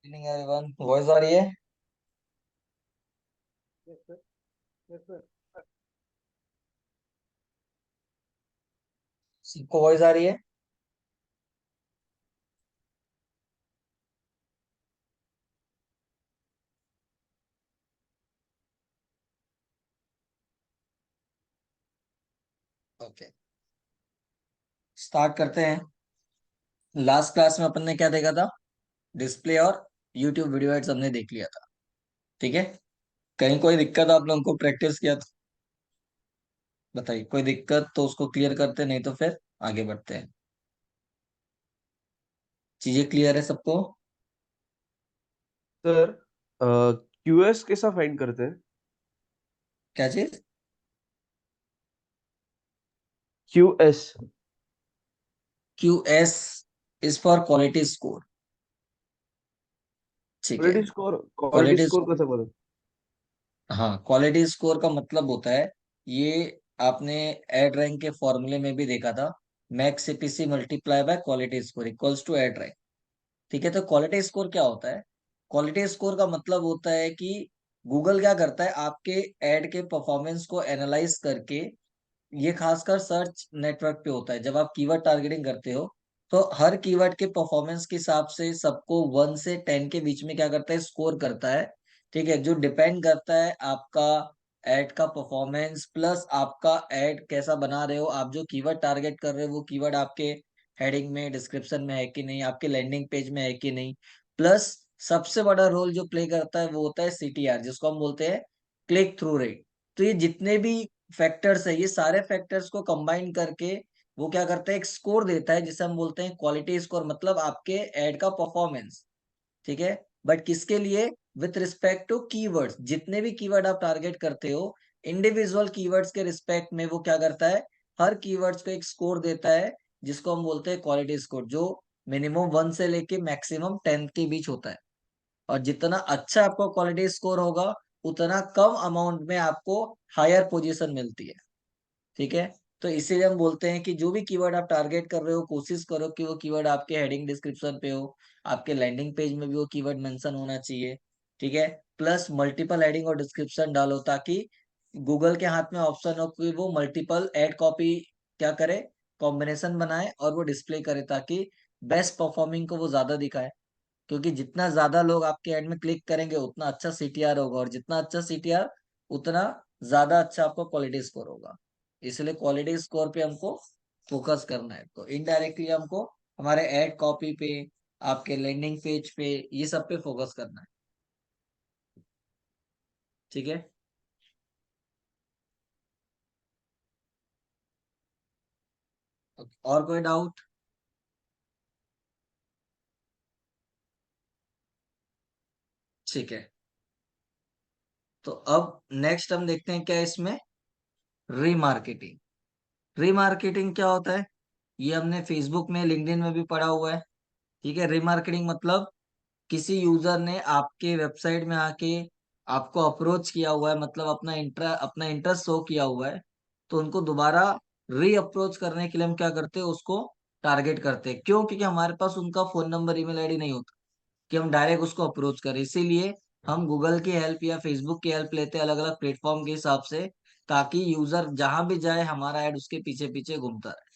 Evening everyone, voice आ रही है? Yes sir. Yes sir. सबको वॉइस आ रही है? ओके, स्टार्ट करते हैं। लास्ट क्लास में अपन ने क्या देखा था? डिस्प्ले और यूट्यूब वीडियो एड्स हमने देख लिया था। ठीक है। कहीं कोई दिक्कत आप लोगों को प्रैक्टिस किया तो बताइए, कोई दिक्कत तो उसको क्लियर करते, नहीं तो फिर आगे बढ़ते हैं। चीजें क्लियर है सबको? सर, क्यूएस कैसा फाइंड करते हैं? क्या चीज? QS. QS is for quality score. ठीक है। क्वालिटी क्वालिटी, स्कोर कैसा बोले? हाँ, क्वालिटी स्कोर का मतलब होता है ये। आपने एड रैंक के फॉर्मूले में भी देखा था। Max CPC multiply by quality score equals to ad rank. ठीक है, तो क्वालिटी स्कोर क्या होता है? क्वालिटी स्कोर का मतलब होता है कि गूगल क्या करता है, आपके एड के परफॉर्मेंस को एनालाइज करके, ये खासकर सर्च नेटवर्क पे होता है। जब आप कीवर्ड टारगेटिंग करते हो तो हर कीवर्ड के परफॉर्मेंस के हिसाब से सबको 1 से 10 के बीच में क्या करता है, स्कोर करता है। ठीक है, जो डिपेंड करता है आपका एड का परफॉर्मेंस प्लस आपका एड कैसा बना रहे हो, आप जो कीवर्ड टारगेट कर रहे हो वो कीवर्ड आपके हेडिंग में, डिस्क्रिप्शन में है कि नहीं, आपके लैंडिंग पेज में है कि नहीं। प्लस सबसे बड़ा रोल जो प्ले करता है वो होता है CTR, जिसको हम बोलते हैं क्लिक थ्रू रेट। तो ये जितने भी फैक्टर्स है, ये सारे फैक्टर्स को कंबाइन करके वो क्या करता है, एक स्कोर देता है जिसे हम बोलते हैं क्वालिटी स्कोर, मतलब आपके एड का परफॉर्मेंस। ठीक है। बट किसके लिए? विथ रिस्पेक्ट टू कीवर्ड्स, जितने भी कीवर्ड आप टारगेट करते हो, इंडिविजुअल कीवर्ड्स के रिस्पेक्ट में वो क्या करता है, हर कीवर्ड्स को एक स्कोर देता है, जिसको हम बोलते हैं क्वालिटी स्कोर, जो मिनिमम 1 से लेके मैक्सिमम 10 के बीच होता है। और जितना अच्छा आपका क्वालिटी स्कोर होगा, उतना कम अमाउंट में आपको हायर पोजीशन मिलती है। ठीक है। तो इसीलिए हम बोलते हैं कि जो भी कीवर्ड आप टारगेट कर रहे हो, कोशिश करो कि वो कीवर्ड आपके हेडिंग डिस्क्रिप्शन पे हो, आपके लैंडिंग पेज में भी वो कीवर्ड मेंशन होना चाहिए। ठीक है। प्लस मल्टीपल हेडिंग और डिस्क्रिप्शन डालो, ताकि गूगल के हाथ में ऑप्शन हो कि वो मल्टीपल एड कॉपी क्या करे, कॉम्बिनेशन बनाए और वो डिस्प्ले करे, ताकि बेस्ट परफॉर्मिंग को वो ज्यादा दिखाए। क्योंकि जितना ज्यादा लोग आपके ऐड में क्लिक करेंगे उतना अच्छा CTR होगा, और जितना अच्छा CTR उतना ज्यादा अच्छा आपका क्वालिटी स्कोर होगा। इसलिए क्वालिटी स्कोर पे हमको फोकस करना है, तो इनडायरेक्टली हमको हमारे ऐड कॉपी पे, आपके लैंडिंग पेज पे, ये सब पे फोकस करना है। ठीक है। और कोई डाउट? ठीक है, तो अब नेक्स्ट हम देखते हैं क्या है इसमें, रीमार्केटिंग। रीमार्केटिंग क्या होता है? ये हमने फेसबुक में, लिंक्डइन में भी पढ़ा हुआ है। ठीक है। रीमार्केटिंग मतलब किसी यूजर ने आपके वेबसाइट में आके आपको अप्रोच किया हुआ है, मतलब अपना इंटरेस्ट शो किया हुआ है, तो उनको दोबारा री अप्रोच करने के लिए हम क्या करते हैं, उसको टारगेट करते हैं। क्यों? क्योंकि हमारे पास उनका फोन नंबर, ईमेल आईडी नहीं होता कि हम डायरेक्ट उसको अप्रोच करें। इसीलिए हम गूगल की हेल्प या फेसबुक की हेल्प लेते हैं, अलग अलग प्लेटफॉर्म के हिसाब से, ताकि यूजर जहां भी जाए हमारा ऐड उसके पीछे पीछे घूमता रहे।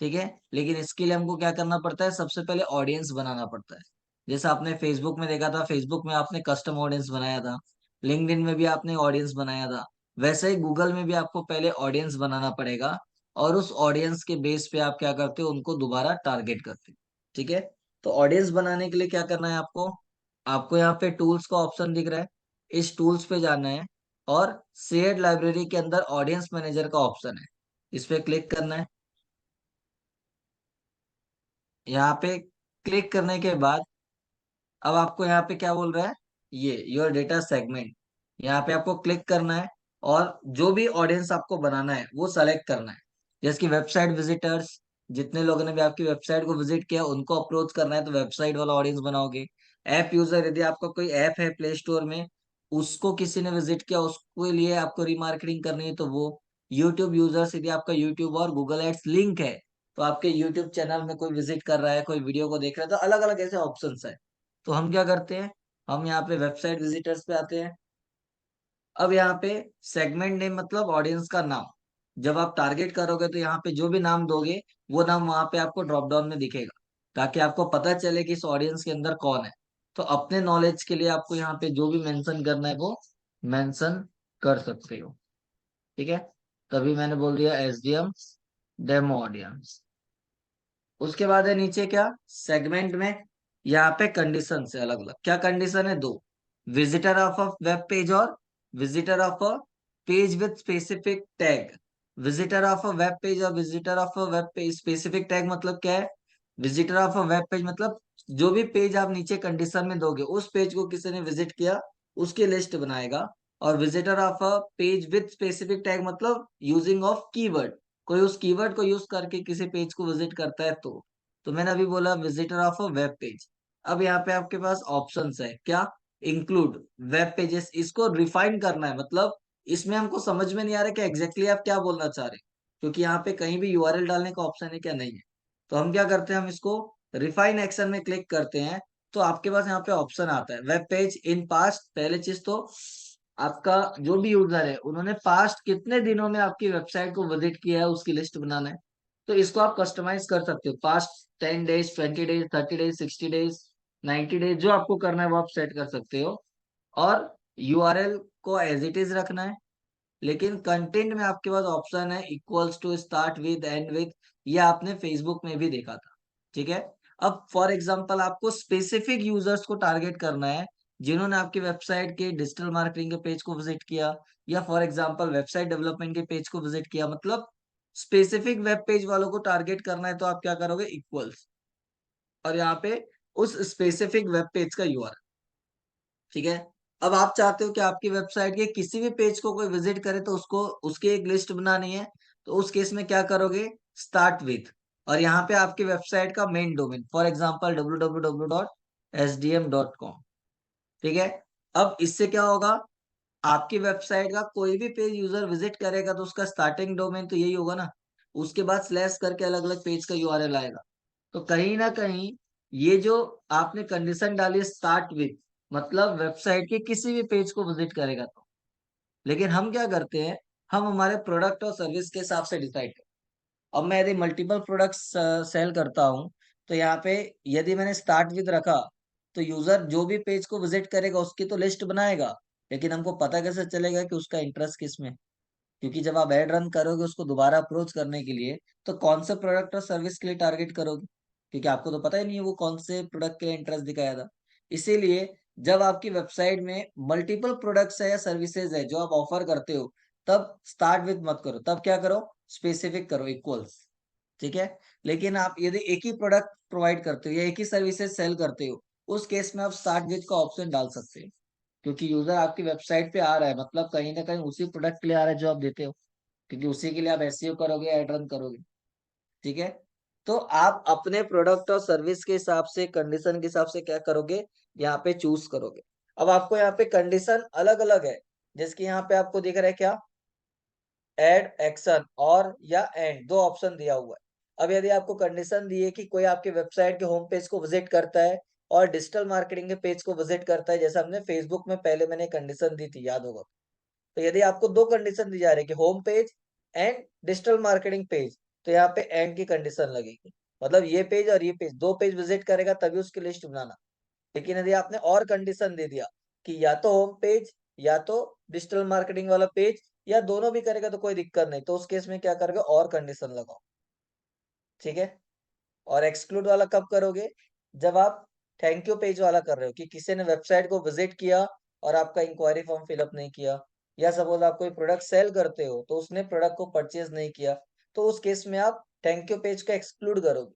ठीक है। लेकिन इसके लिए हमको क्या करना पड़ता है, सबसे पहले ऑडियंस बनाना पड़ता है। जैसा आपने फेसबुक में देखा था, फेसबुक में आपने कस्टम ऑडियंस बनाया था, लिंक्डइन में भी आपने ऑडियंस बनाया था, वैसे ही गूगल में भी आपको पहले ऑडियंस बनाना पड़ेगा। और उस ऑडियंस के बेस पे आप क्या करते हो, उनको दोबारा टारगेट करते हो। ठीक है। तो ऑडियंस बनाने के लिए क्या करना है आपको, आपको यहाँ पे टूल्स का ऑप्शन दिख रहा है, इस टूल्स पे जाना है, और शेयर्ड लाइब्रेरी के अंदर ऑडियंस मैनेजर का ऑप्शन है, इस पे क्लिक करना है। यहाँ पे क्लिक करने के बाद अब आपको यहाँ पे क्या बोल रहा है, ये योर डेटा सेगमेंट, यहाँ पे आपको क्लिक करना है, और जो भी ऑडियंस आपको बनाना है वो सेलेक्ट करना है। जैसे कि वेबसाइट विजिटर्स, जितने लोगों ने भी आपकी वेबसाइट को विजिट किया उनको अप्रोच करना है, तो वेबसाइट वाला ऑडियंस बनाओगे। ऐप यूजर, यदि आपका कोई ऐप है प्ले स्टोर में, उसको किसी ने विजिट किया, उसके लिए आपको रिमार्केटिंग करनी है, तो वो। यूट्यूब यूजर्स, यदि आपका यूट्यूब और गूगल एड्स लिंक है, तो आपके यूट्यूब चैनल में कोई विजिट कर रहा है, कोई वीडियो को देख रहा है, तो अलग अलग ऐसे ऑप्शंस है। तो हम क्या करते हैं, हम यहाँ पे वेबसाइट विजिटर्स पे आते हैं। अब यहाँ पे सेगमेंट नेम मतलब ऑडियंस का नाम, जब आप टारगेट करोगे तो यहाँ पे जो भी नाम दोगे वो नाम वहां पे आपको ड्रॉप डाउन में दिखेगा, ताकि आपको पता चले कि इस ऑडियंस के अंदर कौन है। तो अपने नॉलेज के लिए आपको यहाँ पे जो भी मेंशन करना है वो मेंशन कर सकते हो। ठीक है, तभी मैंने बोल दिया एसडीएम डेमो ऑडियंस। उसके बाद है नीचे क्या, सेगमेंट में यहाँ पे कंडीशन से अलग अलग क्या कंडीशन है, दो, visitor of a web page और visitor of a page with specific tag. Visitor of a web page और visitor of a web page specific tag मतलब क्या है, visitor of a web page मतलब जो भी पेज आप नीचे कंडीशन में दोगे उस पेज को किसी ने विजिट किया उसकी लिस्ट बनाएगा। और visitor of a page with specific tag मतलब यूजिंग ऑफ कीवर्ड, कोई उस कीवर्ड को यूज करके किसी पेज को विजिट करता है तो मैंने अभी बोला visitor of a web page. अब यहाँ पे आपके पास ऑप्शंस है क्या, इंक्लूड वेब पेजेस, इसको रिफाइन करना है, मतलब इसमें हमको समझ में नहीं आ रहा कि एग्जैक्टली आप क्या बोलना चाह रहे हैं, क्योंकि यहाँ पे कहीं भी यूआरएल डालने का ऑप्शन है क्या, नहीं है। तो हम क्या करते हैं, हम इसको रिफाइन एक्शन में क्लिक करते हैं। तो आपके पास यहाँ पे ऑप्शन आता है वेब पेज इन पास्ट। पहले चीज तो आपका जो भी यूजर है उन्होंने पास्ट कितने दिनों में आपकी वेबसाइट को विजिट किया है उसकी लिस्ट बनाना है। तो इसको आप कस्टमाइज कर सकते हो, past 10 days, 20 days, 30 days, 60 days, 90 days, जो आपको करना है वो आप सेट कर सकते हो। और यूआरएल को एज इट इज रखना है, लेकिन कंटेंट में आपके पास ऑप्शन है equals to, start with, end with. ये आपने फेसबुक में भी देखा था। ठीक है, अब फॉर एग्जांपल आपको स्पेसिफिक यूजर्स को टारगेट करना है जिन्होंने आपकी वेबसाइट के डिजिटल मार्केटिंग के पेज को विजिट किया, या फॉर एग्जांपल वेबसाइट डेवलपमेंट के पेज को विजिट किया, मतलब स्पेसिफिक वेब पेज वालों को टारगेट करना है। तो आप क्या करोगे, इक्वल्स, और यहाँ पे उस स्पेसिफिक वेब पेज का यूआरएल। ठीक है, अब आप चाहते हो कि आपकी वेबसाइट के किसी भी पेज को कोई विजिट करे तो उसको उसकी एक लिस्ट बनानी है। तो उस केस में क्या करोगे, स्टार्ट विथ, और यहाँ पे आपकी वेबसाइट का main domain, for example www.sdm.com। ठीक है, अब इससे क्या होगा, आपकी वेबसाइट का कोई भी पेज यूजर विजिट करेगा तो उसका स्टार्टिंग डोमेन तो यही होगा ना, उसके बाद स्लैश करके अलग अलग पेज का यूआरएल आएगा। तो कहीं ना कहीं ये जो आपने कंडीशन डाली स्टार्ट विथ, मतलब वेबसाइट के किसी भी पेज को विजिट करेगा तो। लेकिन हम क्या करते हैं, हम हमारे प्रोडक्ट और सर्विस के हिसाब से डिसाइड करते हैं। अब मैं यदि मल्टीपल प्रोडक्ट्स सेल करता हूँ तो यहाँ पे यदि मैंने स्टार्ट विद रखा तो यूजर जो भी पेज को विजिट करेगा उसकी तो लिस्ट बनाएगा, लेकिन हमको पता कैसे चलेगा कि उसका इंटरेस्ट किस में। क्योंकि जब आप एड रन करोगे उसको दोबारा अप्रोच करने के लिए, तो कौन से प्रोडक्ट और सर्विस के लिए टारगेट करोगे, क्योंकि आपको तो पता ही नहीं है वो कौन से प्रोडक्ट के लिए इंटरेस्ट दिखाया था। इसीलिए जब आपकी वेबसाइट में मल्टीपल प्रोडक्ट्स है या सर्विसेज है जो आप ऑफर करते हो, तब स्टार्ट विथ मत करो, तब क्या करो, स्पेसिफिक करो, इक्वल्स। ठीक है, लेकिन आप यदि एक ही प्रोडक्ट प्रोवाइड करते हो या एक ही सर्विसेज सेल करते हो, उस केस में आप स्टार्ट विथ का ऑप्शन डाल सकते हो, क्योंकि यूजर आपकी वेबसाइट पे आ रहा है, मतलब कहीं ना कहीं उसी प्रोडक्ट के लिए आ रहा है जो आप देते हो, क्योंकि उसी के लिए आप एसईओ करोगे, एड रन करोगे। ठीक है, तो आप अपने प्रोडक्ट और सर्विस के हिसाब से, कंडीशन के हिसाब से क्या करोगे, यहाँ पे चूज करोगे। अब आपको यहाँ पे कंडीशन अलग अलग है, जिसकी यहाँ पे आपको दिख रहा है क्या, एड, एक्शन और या एंड, दो ऑप्शन दिया हुआ है। अब यदि आपको कंडीशन दी है कि कोई आपके वेबसाइट के होम पेज को विजिट करता है और डिजिटल मार्केटिंग के पेज को विजिट करता है, जैसे हमने फेसबुक में पहले मैंने कंडीशन दी थी, याद होगा। तो यदि आपको दो कंडीशन दी जा रही है कि home page and digital marketing page, तो यहाँ पे एंड की कंडीशन लगेगी, मतलब ये पेज और ये पेज, दो पेज विजिट करेगा तभी उसकी लिस्ट बनाना। लेकिन यदि आपने और कंडीशन दे दिया कि या तो होम पेज या तो डिजिटल मार्केटिंग वाला पेज या दोनों भी करेगा तो कोई दिक्कत नहीं, तो उस केस में क्या करोगे, और कंडीशन लगाओ। ठीक है, और एक्सक्लूड वाला कब करोगे, जब आप थैंक यू पेज वाला कर रहे हो कि किसी ने वेबसाइट को विजिट किया और आपका इंक्वायरी फॉर्म फिलअप नहीं किया, या सपोज आप कोई प्रोडक्ट सेल करते हो तो उसने प्रोडक्ट को परचेज नहीं किया, तो उस केस में आप थैंक यू पेज को एक्सक्लूड करोगे,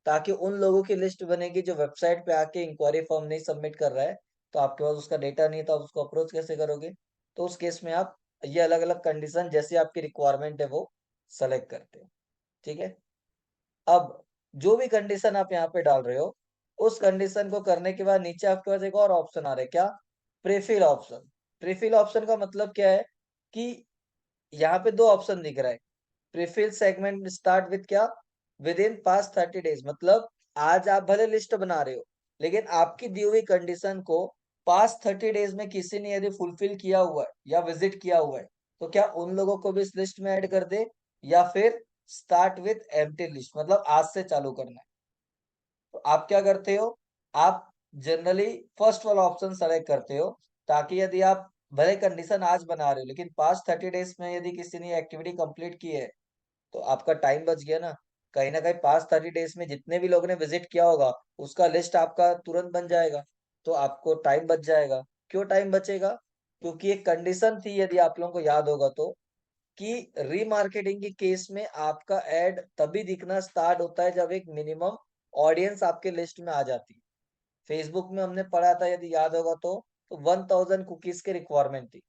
ताकि उन लोगों की लिस्ट बनेगी जो वेबसाइट पे आके इंक्वायरी फॉर्म नहीं सबमिट कर रहा है, तो आपके पास उसका डेटा नहीं था, उसको अप्रोच कैसे करोगे। तो उस केस में आप ये अलग अलग कंडीशन जैसे आपकी रिक्वायरमेंट है वो सेलेक्ट करते हो। ठीक है, अब जो भी कंडीशन आप यहाँ पे डाल रहे हो, उस कंडीशन को करने के बाद नीचे आपके पास एक और ऑप्शन आ रहा है क्या, प्रीफिल ऑप्शन। प्रीफिल ऑप्शन का मतलब क्या है कि यहाँ पे दो ऑप्शन दिख रहा है, प्रीफिल सेगमेंट स्टार्ट विद क्या, विद इन पास्ट 30 डेज, मतलब आज आप भले लिस्ट बना रहे हो लेकिन आपकी दी हुई कंडीशन को पास्ट 30 डेज में किसी ने यदि फुलफिल किया हुआ है या विजिट किया हुआ है, तो क्या उन लोगों को भी इस लिस्ट में ऐड कर दे, या फिर स्टार्ट विथ एम्प्टी लिस्ट, मतलब आज से चालू करना है। तो आप क्या करते हो, आप जनरली फर्स्ट वाला ऑप्शन सेलेक्ट करते हो, ताकि यदि आप भले कंडीशन आज बना रहे हो लेकिन पास्ट 30 डेज में यदि किसी ने एक्टिविटी कंप्लीट की है, तो आपका टाइम बच गया ना। कहीं ना कहीं पास्ट 30 डेज में जितने भी लोगों ने विजिट किया होगा उसका लिस्ट आपका तुरंत बन जाएगा, तो आपको टाइम बच जाएगा। क्यों टाइम बचेगा? क्योंकि एक कंडीशन थी, यदि आप लोगों को याद होगा तो, कि रीमार्केटिंग के केस में आपका एड तभी दिखना स्टार्ट होता है जब एक मिनिमम ऑडियंस आपके लिस्ट में आ जाती है। फेसबुक में हमने पढ़ा था, यदि याद होगा तो 1000 कुकीज की रिक्वायरमेंट थी।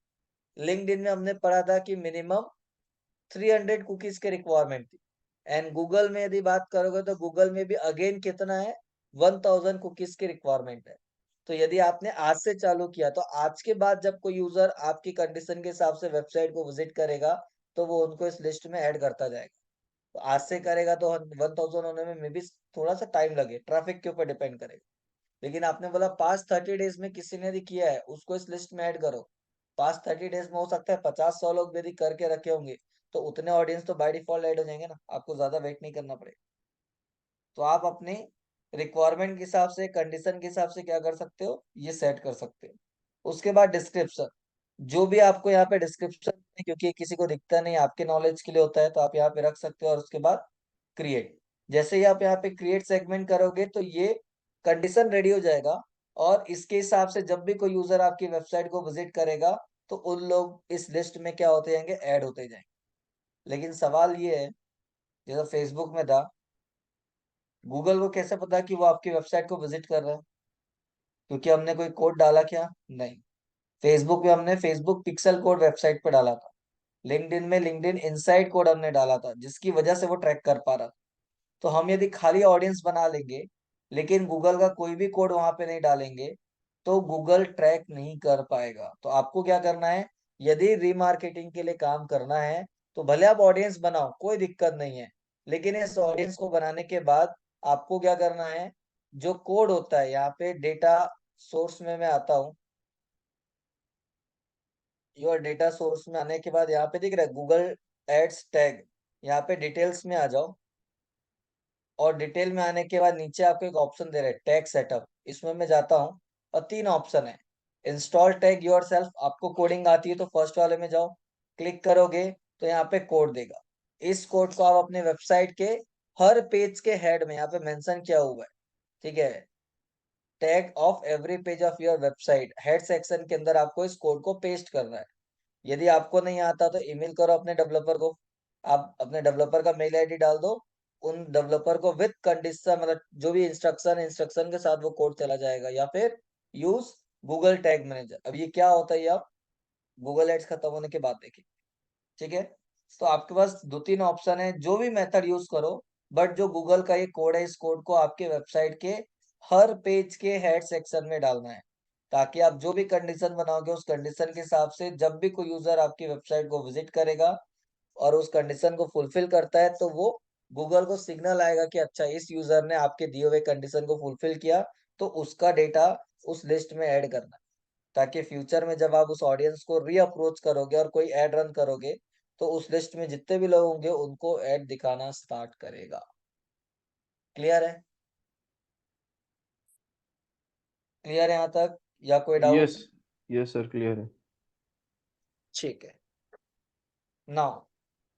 लिंक्डइन में हमने पढ़ा था कि मिनिमम 300 कुकीज की रिक्वायरमेंट थी। एंड गूगल में यदि बात करोगे तो गूगल में भी अगेन कितना है, 1000 कुकीज की रिक्वायरमेंट है। तो यदि आपने आज से चालू किया, तो आज के बाद जब कोई यूजर आपकी कंडीशन के हिसाब से वेबसाइट को विजिट करेगा, तो वो उनको इस लिस्ट में ऐड करता जाएगा। तो आज से करेगा तो 1000 होने में मे बी थोड़ा सा टाइम लगे, ट्रैफिक के ऊपर डिपेंड करेगा। लेकिन आपने बोला पास्ट 30 डेज में किसी ने यदि किया है उसको इस लिस्ट में ऐड करो। पास्ट 30 डेज में हो सकता है 50-100 लोग यदि करके रखे होंगे, तो उतने ऑडियंस तो बाय डिफॉल्ट ऐड हो जाएंगे ना, आपको ज्यादा वेट नहीं करना पड़ेगा। तो आप अपने रिक्वायरमेंट के हिसाब से, कंडीशन के हिसाब से क्या कर सकते हो, ये सेट कर सकते हो। उसके बाद डिस्क्रिप्शन, जो भी आपको यहाँ पे डिस्क्रिप्शन, क्योंकि ये किसी को दिखता नहीं, आपके नॉलेज के लिए होता है, तो आप यहाँ पे रख सकते हो। और उसके बाद क्रिएट, जैसे ही आप यहाँ पे क्रिएट सेगमेंट करोगे तो ये कंडीशन रेडी हो जाएगा, और इसके हिसाब से जब भी कोई यूजर आपकी वेबसाइट को विजिट करेगा, तो उन लोग इस लिस्ट में क्या होते जाएंगे, ऐड होते जाएंगे। लेकिन सवाल ये है, जैसे फेसबुक में था, गूगल को कैसे पता कि वो आपकी वेबसाइट को विजिट कर रहा है? क्योंकि हमने कोई कोड डाला क्या? नहीं। फेसबुक पे हमने फेसबुक पिक्सल कोड वेबसाइट पे डाला था। लिंक्डइन में लिंक्डइन इनसाइड कोड हमने डाला था, जिसकी वजह से वो ट्रैक कर पा रहा था। तो हम यदि खाली ऑडियंस बना लेंगे लेकिन गूगल का कोई भी कोड वहां पे नहीं डालेंगे, तो गूगल ट्रैक नहीं कर पाएगा। तो आपको क्या करना है, यदि रीमार्केटिंग के लिए काम करना है, तो भले आप ऑडियंस बनाओ, कोई दिक्कत नहीं है, लेकिन इस ऑडियंस को बनाने के बाद आपको क्या करना है, जो कोड होता है यहाँ पे डेटा सोर्स में मैं आता हूँ। योर डेटा सोर्स में आने के बाद यहाँ पे दिख रहा है गूगल एड्स टैग, यहाँ पे डिटेल्स में आ जाओ। और डिटेल में आने के बाद नीचे आपको एक ऑप्शन दे रहे हैं टैग सेटअप, इसमें मैं जाता हूँ, और 3 ऑप्शन है। इंस्टॉल टैग योरसेल्फ, आपको कोडिंग आती है तो फर्स्ट वाले में जाओ, क्लिक करोगे तो यहाँ पे कोड देगा। इस कोड को आप अपने वेबसाइट के हर पेज के हेड में यहाँ पे मेंशन किया हुआ है, ठीक है, tag of every page of your website, head section के अंदर आपको इस कोड को पेस्ट करना है। यदि आपको नहीं आता तो ईमेल करो अपने डेवलपर को, आप अपने डेवलपर का मेल आईडी डाल दो, उन डेवलपर को विद कंडीशन, मतलब जो भी इंस्ट्रक्शन के साथ वो कोड चला जाएगा। या फिर यूज गूगल टैग मैनेजर। अब ये क्या होता है, ये आप गूगल एड्स खत्म होने के बाद देखिए, ठीक है। तो आपके पास 2-3 ऑप्शन है, जो भी मेथड यूज करो, बट जो गूगल का ये कोड है, इस कोड को आपके वेबसाइट के हर पेज के हेड सेक्शन में डालना है, ताकि आप जो भी कंडीशन बनाओगे उस कंडीशन के हिसाब से जब भी कोई यूजर आपकी वेबसाइट को विजिट करेगा और उस कंडीशन को फुलफिल करता है, तो वो गूगल को सिग्नल आएगा कि अच्छा, इस यूजर ने आपके दिए हुए कंडीशन को फुलफिल किया, तो उसका डेटा उस लिस्ट में ऐड करना है। ताकि फ्यूचर में जब आप उस ऑडियंस को री अप्रोच करोगे और कोई एड रन करोगे, तो उस लिस्ट में जितने भी लोग होंगे उनको एड दिखाना स्टार्ट करेगा। क्लियर है? क्लियर है यहाँ तक, या कोई yes, doubt? Yes sir, clear है। ठीक है। नाउ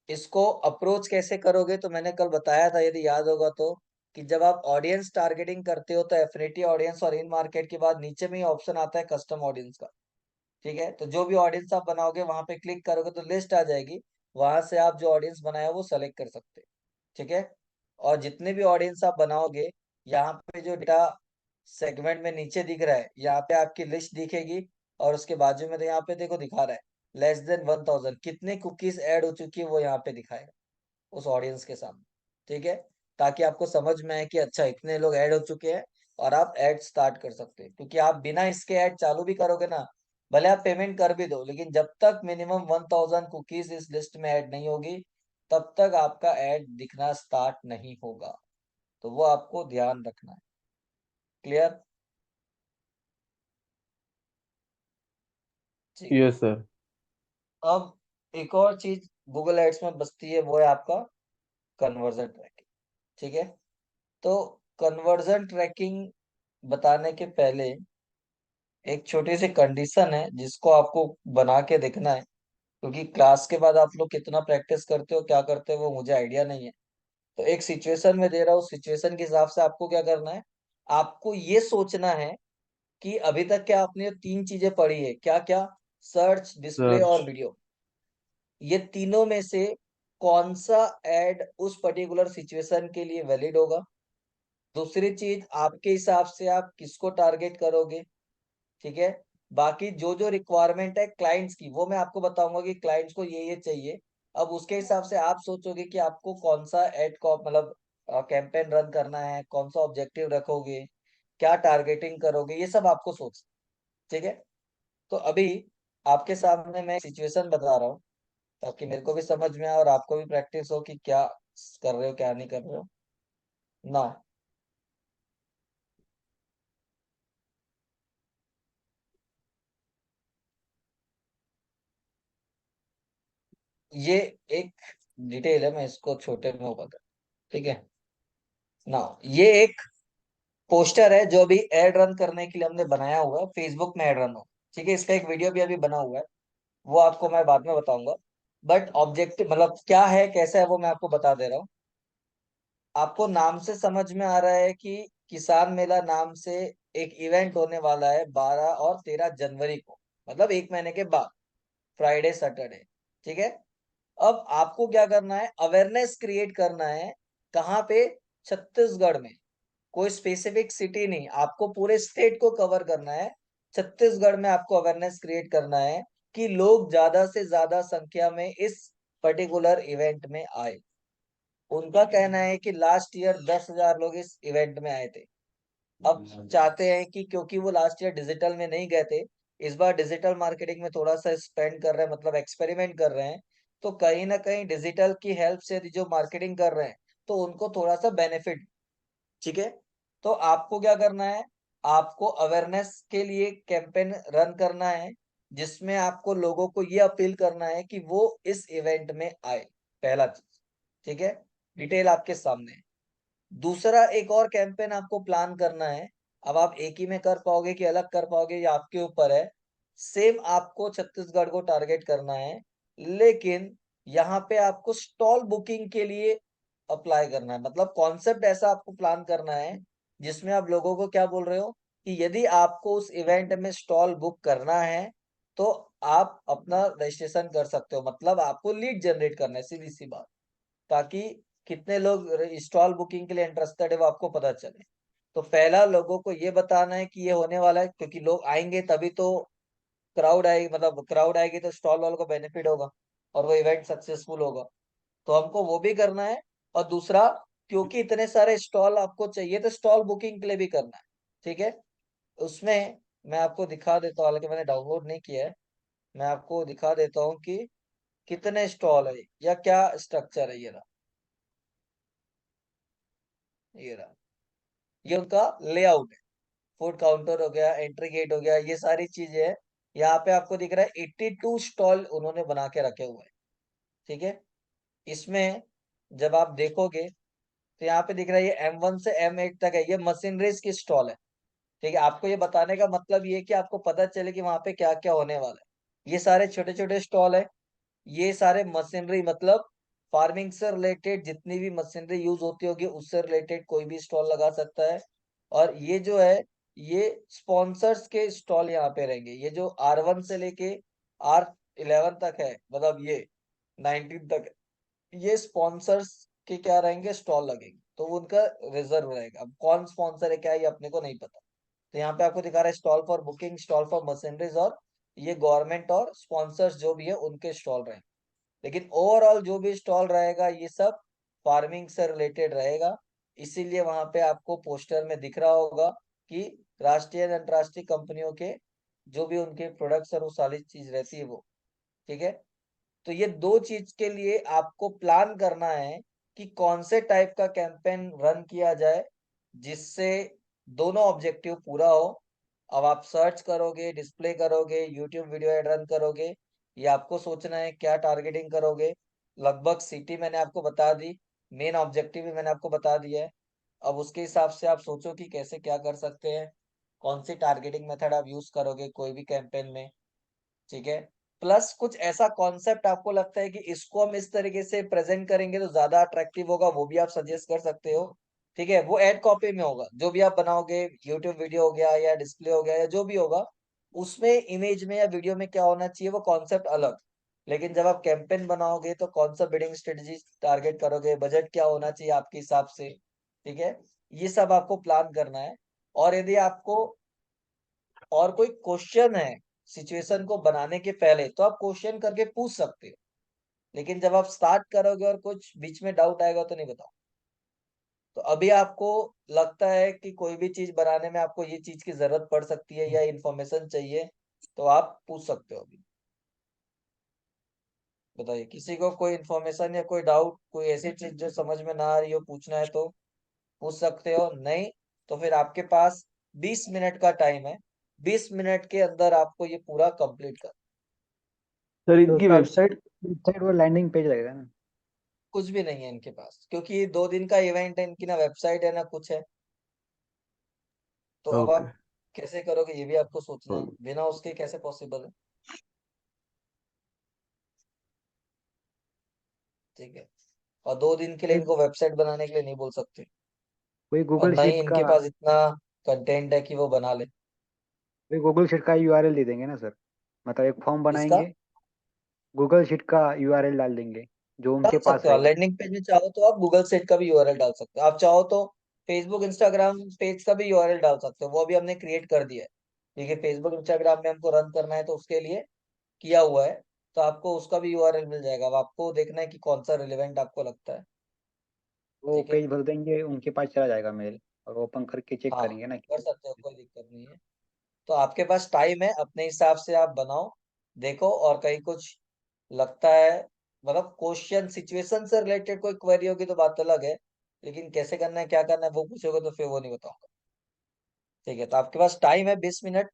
इसको अप्रोच कैसे करोगे, तो मैंने कल बताया था, यदि याद होगा तो, कि जब आप ऑडियंस टारगेटिंग करते हो तो एफिनिटी ऑडियंस और इन मार्केट के बाद नीचे में ही ऑप्शन आता है कस्टम ऑडियंस का। ठीक है, तो जो भी ऑडियंस आप बनाओगे वहां पे क्लिक करोगे तो लिस्ट आ जाएगी, वहां से आप जो ऑडियंस बनाया वो सेलेक्ट कर सकते हैं। ठीक है। और जितने भी ऑडियंस आप बनाओगे, यहाँ पे जो डेटा सेगमेंट में नीचे दिख रहा है, यहाँ पे आपकी लिस्ट दिखेगी, और उसके बाजू में तो यहाँ पे देखो दिखा रहा है लेस देन 1000, कितने कुकीज ऐड हो चुकी है वो यहाँ पे दिखाएगा उस ऑडियंस के सामने। ठीक है, ताकि आपको समझ में आए कि अच्छा, इतने लोग ऐड हो चुके हैं, और आप ऐड स्टार्ट कर सकते हैं। क्योंकि आप बिना इसके ऐड चालू भी करोगे ना, भले आप पेमेंट कर भी दो, लेकिन जब तक मिनिमम 1000 कुकीज इस लिस्ट में ऐड नहीं होगी, तब तक आपका ऐड दिखना स्टार्ट नहीं होगा। तो वो आपको ध्यान रखना है। क्लियर? ठीक है। Yes sir. अब एक और चीज गूगल एड्स में बचती है, वो है आपका कन्वर्जन ट्रैकिंग। ठीक है। तो कन्वर्जन ट्रैकिंग बताने के पहले एक छोटी सी कंडीशन है जिसको आपको बना के देखना है, क्योंकि क्लास के बाद आप लोग कितना प्रैक्टिस करते हो क्या करते हो वो मुझे आइडिया नहीं है। तो एक सिचुएशन में दे रहा हूँ, सिचुएशन के हिसाब से आपको क्या करना है, आपको ये सोचना है कि अभी तक क्या आपने ये तीन चीजें पढ़ी है, क्या क्या, सर्च, डिस्प्ले सर्च। और वीडियो, ये तीनों में से कौन सा एड उस पर्टिकुलर सिचुएशन के लिए वैलिड होगा। दूसरी चीज, आपके हिसाब से आप किसको टारगेट करोगे। ठीक है। बाकी जो जो रिक्वायरमेंट है क्लाइंट्स की वो मैं आपको बताऊंगा कि क्लाइंट्स को ये चाहिए। अब उसके हिसाब से आप सोचोगे कि आपको कौन सा एड को मतलब कैंपेन रन करना है, कौन सा ऑब्जेक्टिव रखोगे, क्या टारगेटिंग करोगे, ये सब आपको सोच। ठीक है। तो अभी आपके सामने मैं सिचुएशन बता रहा हूँ ताकि मेरे को भी समझ में आए और आपको भी प्रैक्टिस हो कि क्या कर रहे हो क्या नहीं कर रहे हो ना। ये एक डिटेल है, मैं इसको छोटे में बता। ठीक है ना। ये एक पोस्टर है जो अभी एड रन करने के लिए हमने बनाया हुआ है, फेसबुक में एड रन हो। ठीक है। इसका एक वीडियो भी अभी बना हुआ है, वो आपको मैं बाद में बताऊंगा। बट ऑब्जेक्टिव मतलब क्या है कैसा है वो मैं आपको बता दे रहा हूँ। आपको नाम से समझ में आ रहा है कि किसान मेला नाम से एक इवेंट होने वाला है 12 और 13 जनवरी को, मतलब एक महीने के बाद, फ्राइडे सैटरडे। ठीक है। अब आपको क्या करना है, अवेयरनेस क्रिएट करना है। कहाँ पे, छत्तीसगढ़ में। कोई स्पेसिफिक सिटी नहीं, आपको पूरे स्टेट को कवर करना है। छत्तीसगढ़ में आपको अवेयरनेस क्रिएट करना है कि लोग ज्यादा से ज्यादा संख्या में इस पर्टिकुलर इवेंट में आए। उनका कहना है कि लास्ट ईयर 10,000 लोग इस इवेंट में आए थे। अब चाहते हैं कि क्योंकि वो लास्ट ईयर डिजिटल में नहीं गए थे, इस बार डिजिटल मार्केटिंग में थोड़ा सा स्पेंड कर रहे हैं, मतलब एक्सपेरिमेंट कर रहे हैं। तो कहीं ना कहीं डिजिटल की हेल्प से जो मार्केटिंग कर रहे हैं तो उनको थोड़ा सा बेनिफिट। ठीक है। तो आपको क्या करना है, आपको अवेयरनेस के लिए कैंपेन रन करना है जिसमें आपको लोगों को ये अपील करना है कि वो इस इवेंट में आए। पहला चीज। ठीक है। डिटेल आपके सामने है। दूसरा एक और कैंपेन आपको प्लान करना है। अब आप एक ही में कर पाओगे कि अलग कर पाओगे ये आपके ऊपर है। सेम आपको छत्तीसगढ़ को टारगेट करना है, लेकिन यहाँ पे आपको स्टॉल बुकिंग के लिए अप्लाई करना है। मतलब कॉन्सेप्ट ऐसा आपको प्लान करना है जिसमें आप लोगों को क्या बोल रहे हो कि यदि आपको उस इवेंट में स्टॉल बुक करना है तो आप अपना रजिस्ट्रेशन कर सकते हो। मतलब आपको लीड जनरेट करना है, सीधी सी बात। ताकि कितने लोग स्टॉल बुकिंग के लिए इंटरेस्टेड है वो आपको पता चले। तो पहला लोगों को ये बताना है कि ये होने वाला है, क्योंकि लोग आएंगे तभी तो क्राउड आएगी, मतलब क्राउड आएगी तो स्टॉल वालों को बेनिफिट होगा और वो इवेंट सक्सेसफुल होगा। तो हमको वो भी करना है। और दूसरा, क्योंकि इतने सारे स्टॉल आपको चाहिए तो स्टॉल बुकिंग के लिए भी करना है। ठीक है। उसमें मैं आपको दिखा देता हूँ, हालांकि मैंने डाउनलोड नहीं किया है। मैं आपको दिखा देता हूँ कि कितने स्टॉल है या क्या स्ट्रक्चर है। ये रहा, ये उनका लेआउट है। फूड काउंटर हो गया, एंट्री गेट हो गया, ये सारी चीजें हैं। यहाँ पे आपको दिख रहा है 82 स्टॉल उन्होंने बना के रखे हुए हैं। ठीक है। इसमें जब आप देखोगे तो यहाँ पे दिख रहा है ये M1 से M8 तक है, ये मशीनरीज की स्टॉल है। ठीक है। आपको ये बताने का मतलब ये है कि आपको पता चले कि वहां पे क्या क्या होने वाला है। ये सारे छोटे छोटे स्टॉल है, ये सारे मशीनरी मतलब फार्मिंग से रिलेटेड जितनी भी मशीनरी यूज होती होगी उससे रिलेटेड कोई भी स्टॉल लगा सकता है। और ये जो है, ये स्पॉन्सर्स के स्टॉल यहाँ पे रहेंगे। ये जो R1 से लेके R11 तक है, मतलब ये 19 तक है, ये स्पॉन्सर्स के क्या रहेंगे, स्टॉल लगेंगे। तो उनका रिजर्व रहेगा। अब कौन स्पॉन्सर है क्या ये अपने को नहीं पता। तो यहाँ पे आपको दिखा रहा है stall for booking, stall for machineries, और ये गवर्नमेंट और स्पॉन्सर्स जो भी है उनके स्टॉल रहेंगे। लेकिन ओवरऑल जो भी स्टॉल रहेगा ये सब फार्मिंग से रिलेटेड रहेगा। इसीलिए वहां पे आपको पोस्टर में दिख रहा होगा कि राष्ट्रीय और अंतर्राष्ट्रीय कंपनियों के जो भी उनके प्रोडक्ट्स और वो सारी चीज रहती है वो। ठीक है। तो ये दो चीज के लिए आपको प्लान करना है कि कौन से टाइप का कैंपेन रन किया जाए जिससे दोनों ऑब्जेक्टिव पूरा हो। अब आप सर्च करोगे, डिस्प्ले करोगे, यूट्यूब वीडियो एड रन करोगे, ये आपको सोचना है क्या टारगेटिंग करोगे। लगभग सिटी मैंने आपको बता दी, मेन ऑब्जेक्टिव भी मैंने आपको बता दिया है। अब उसके हिसाब से आप सोचो कि कैसे क्या कर सकते हैं, कौन सी टारगेटिंग मेथड आप यूज करोगे कोई भी कैंपेन में। ठीक है, प्लस कुछ ऐसा कॉन्सेप्ट आपको लगता है कि इसको हम इस तरीके से प्रेजेंट करेंगे तो ज्यादा अट्रैक्टिव होगा, वो भी आप सजेस्ट कर सकते हो। ठीक है, वो एड कॉपी में होगा, जो भी आप बनाओगे, यूट्यूब वीडियो हो गया या डिस्प्ले हो गया या जो भी होगा, उसमें इमेज में या वीडियो में क्या होना चाहिए वो कॉन्सेप्ट अलग। लेकिन जब आप कैंपेन बनाओगे तो कौन सा बिडिंग स्ट्रेटजी टारगेट करोगे, बजट क्या होना चाहिए आपके हिसाब से, ठीक है, ये सब आपको प्लान करना है। और यदि आपको और कोई क्वेश्चन है सिचुएशन को बनाने के पहले, तो आप क्वेश्चन करके पूछ सकते हो। लेकिन जब आप स्टार्ट करोगे और कुछ बीच में डाउट आएगा तो नहीं बताओ। तो अभी आपको लगता है कि कोई भी चीज बनाने में आपको ये चीज की जरूरत पड़ सकती है या इंफॉर्मेशन चाहिए, तो आप पूछ सकते हो अभी। बताइए, किसी को कोई इन्फॉर्मेशन या कोई डाउट, कोई ऐसी चीज जो समझ में ना आ रही हो, पूछना है तो पूछ सकते हो। नहीं तो फिर आपके पास 20 मिनट का टाइम है, 20 मिनट के अंदर आपको ये पूरा कंप्लीट कर। सर तो इनकी उसका वेबसाइट। वेबसाइट वो लैंडिंग पेज रहेगा ना? कुछ भी नहीं है इनके पास, क्योंकि ये 2 दिन का इवेंट है, इनकी ना वेबसाइट है ना कुछ है। तो अब ओके। आप कैसे करोगे ये भी आपको सोचना है, बिना उसके कैसे पॉसिबल है। ठीक है, और 2 दिन के लिए वही इनको वेबसाइट बनाने के लिए नहीं बोल सकते। वही और गूगल ना ही शीट का इनके पास इतना कंटेंट है कि वो बना ले। वही गूगल शीट का यूआरएल दे देंगे ना सर? मतलब एक फॉर्म इसका बनाएंगे, गूगल शीट का यूआरएल डाल देंगे जो डाल उनके पास सकते हो, रहेगा। लैंडिंग पेज में चाहो तो आप गूगल सेट का भी यूआरएल डाल सकते हो, आप चाहो तो फेसबुक इंस्टाग्राम पेज का भी यूआरएल डाल सकते हो, वो भी हमने क्रिएट कर दिया है। ठीक है, फेसबुक इंस्टाग्राम में हमको रन करना है तो उसके लिए किया हुआ है। तो आपको उसका भी यूआरएल मिल जाएगा, अब आपको देखना है कि कौन सा रिलेवेंट आपको लगता है। वो ठीक है, पेज भर देंगे, उनके पास चला जाएगा मेल, और वो ओपन करके चेक हाँ करेंगे ना कर कि सकते हो, कोई दिक्कत नहीं है। तो आपके पास टाइम है, अपने हिसाब से आप बनाओ, देखो, और कहीं कुछ लगता है, मतलब क्वेश्चन सिचुएशन से रिलेटेड कोई क्वेरी होगी तो बात अलग है, लेकिन कैसे करना है क्या करना है वो पूछोगे तो फिर वो नहीं बताऊंगा। ठीक है, तो आपके पास टाइम है 20 मिनट,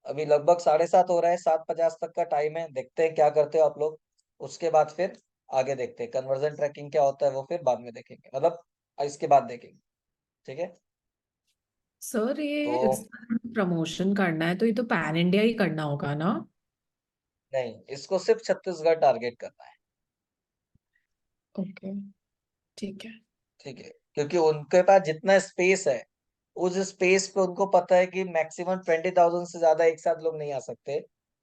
अभी लगभग 7:30 हो रहा है, 7:50 तक का टाइम है, देखते हैं क्या करते हो आप लोग। उसके बाद फिर आगे देखते हैं कन्वर्जन ट्रैकिंग क्या होता है, वो फिर बाद में देखेंगे, मतलब इसके बाद देखेंगे। ठीक है, सर तो ये इस प्रमोशन करना है तो ये तो पैन इंडिया ही करना होगा ना? नहीं, इसको सिर्फ छत्तीसगढ़ टारगेट करना है। ओके, ठीक है। ठीक है, क्योंकि उनके पास जितना स्पेस है, उस स्पेस पे उनको पता है कि मैक्सिमम 20,000 से ज्यादा एक साथ लोग नहीं आ सकते।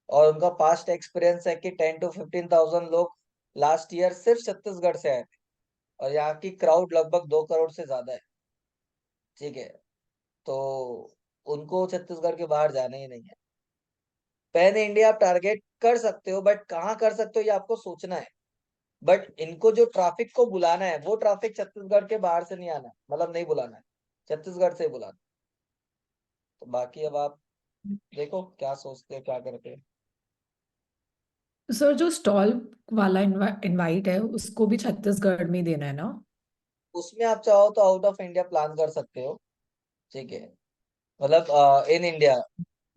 और उनका पास्ट एक्सपीरियंस है कि 10 to 15,000 लोग लास्ट ईयर सिर्फ छत्तीसगढ़ से आए थे, और यहाँ की क्राउड लगभग 2 करोड़ से ज्यादा है। ठीक है, तो उनको छत्तीसगढ़ के बाहर जाना ही नहीं है। पैन इंडिया आप टारगेट कर सकते हो, बट कहाँ कर सकते हो ये आपको सोचना है। बट इनको जो ट्रैफिक को बुलाना है वो ट्रैफिक छत्तीसगढ़ के बाहर से नहीं आना है, मतलब नहीं बुलाना है, छत्तीसगढ़ से ही बुलाना है। तो बाकी अब आप देखो क्या सोचते हो क्या करते हो। सर जो स्टॉल वाला इनवाइट है उसको भी छत्तीसगढ़ में ही देना है ना? उसमें आप चाहो तो आउट ऑफ इंडिया प्लान कर सकते हो। ठीक है, मतलब इन इंडिया।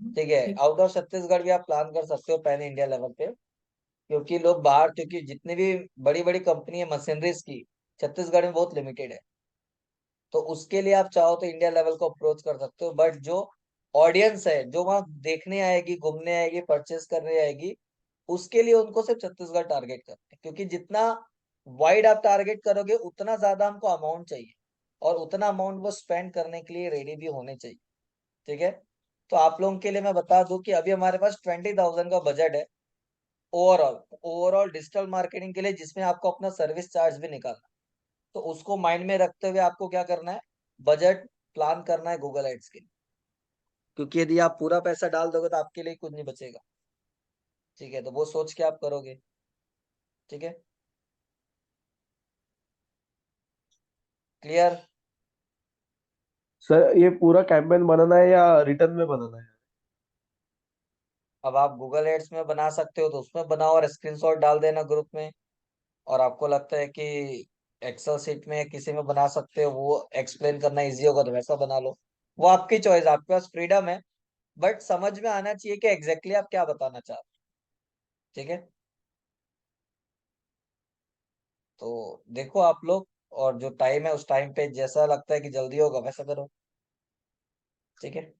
ठीक है, ठीक। आउट ऑफ छत्तीसगढ़ भी आप प्लान कर सकते हो पैन इंडिया लेवल पे, क्योंकि लोग बाहर, क्योंकि जितनी भी बड़ी बड़ी कंपनी है मशीनरीज की, छत्तीसगढ़ में बहुत लिमिटेड है। तो उसके लिए आप चाहो तो इंडिया लेवल को अप्रोच कर सकते हो, बट जो ऑडियंस है जो वहां देखने आएगी, घूमने आएगी, परचेस करने आएगी, उसके लिए उनको सिर्फ छत्तीसगढ़ टारगेट करते हैं, क्योंकि जितना वाइड आप टारगेट करोगे उतना ज्यादा हमको अमाउंट चाहिए, और उतना अमाउंट वो स्पेंड करने के लिए रेडी भी होने चाहिए। ठीक है, तो आप लोगों के लिए मैं बता दूं कि अभी हमारे पास 20,000 का बजट है, ओवरऑल ओवरऑल डिजिटल मार्केटिंग के लिए, जिसमें आपको अपना सर्विस चार्ज भी निकालना। तो उसको माइंड में रखते हुए आपको क्या करना है, बजट प्लान करना है गूगल एड्स के लिए, क्योंकि यदि आप पूरा पैसा डाल दोगे तो आपके लिए कुछ नहीं बचेगा। ठीक है, तो वो सोच के आप करोगे। ठीक है, क्लियर। सर ये पूरा कैंपेन बनाना है या रिटर्न में बनाना है? अब आप गूगल एड्स में बना सकते हो तो उसमें बनाओ और स्क्रीनशॉट डाल देना ग्रुप में। और आपको लगता है कि एक्सेल सीट में किसी में बना सकते हो, वो एक्सप्लेन करना इजी होगा तो वैसा बना लो। वो आपकी चॉइस, आपके पास फ्रीडम है। बट समझ में आना चाहिए कि एग्जैक्टली आप क्या बताना चाह रहे हो। ठीक है, तो देखो आप लोग, और जो टाइम है उस टाइम पे जैसा लगता है कि जल्दी होगा वैसा करो। ठीक है।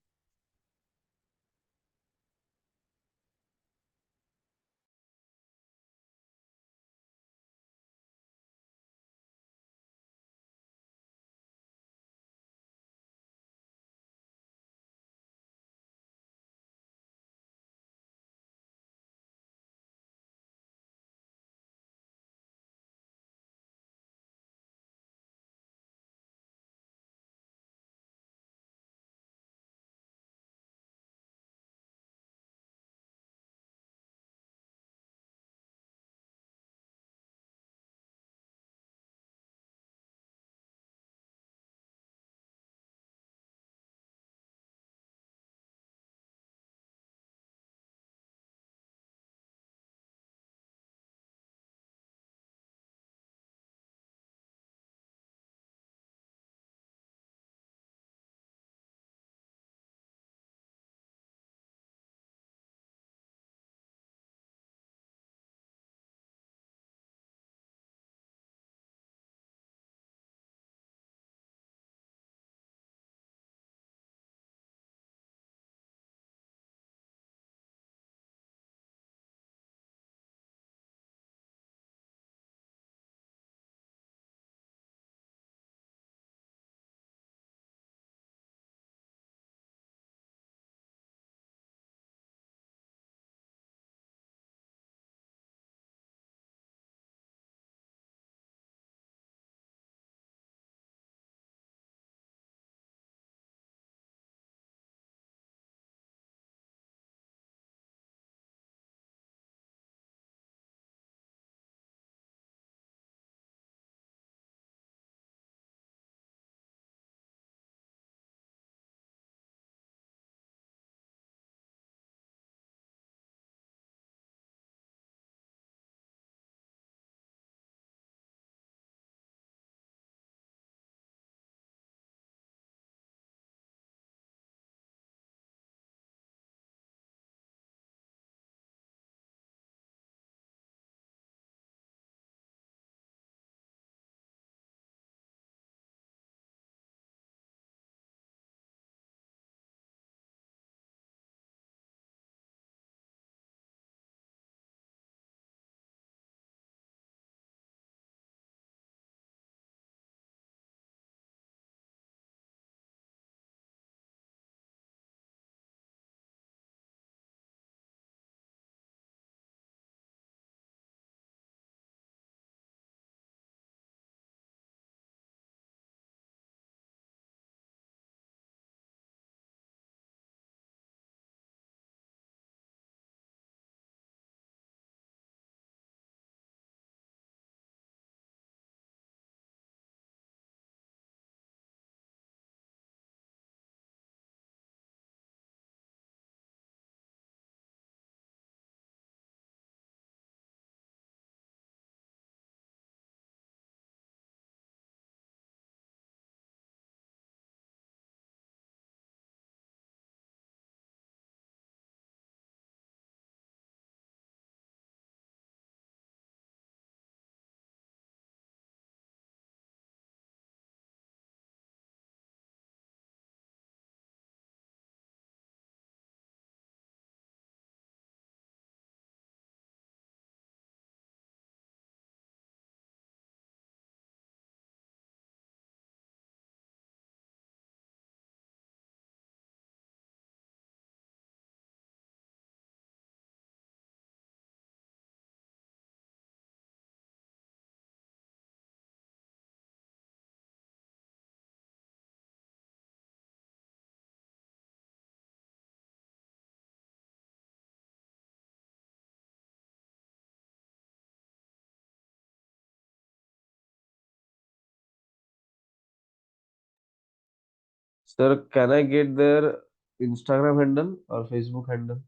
Sir, can I get their Instagram handle और Facebook handle?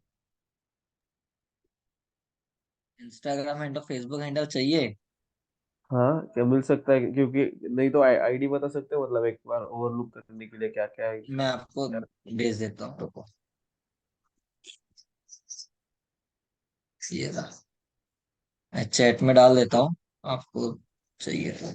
Instagram handle Facebook handle चाहिए? हाँ, क्या मिल सकता है? क्योंकि नहीं तो आईडी बता सकते हो, मतलब एक बार ओवरलुक करने के लिए क्या क्या है। मैं आपको भेज देता हूँ, रुको। ये था, मैं चैट में डाल देता हूँ आपको, चाहिए तो।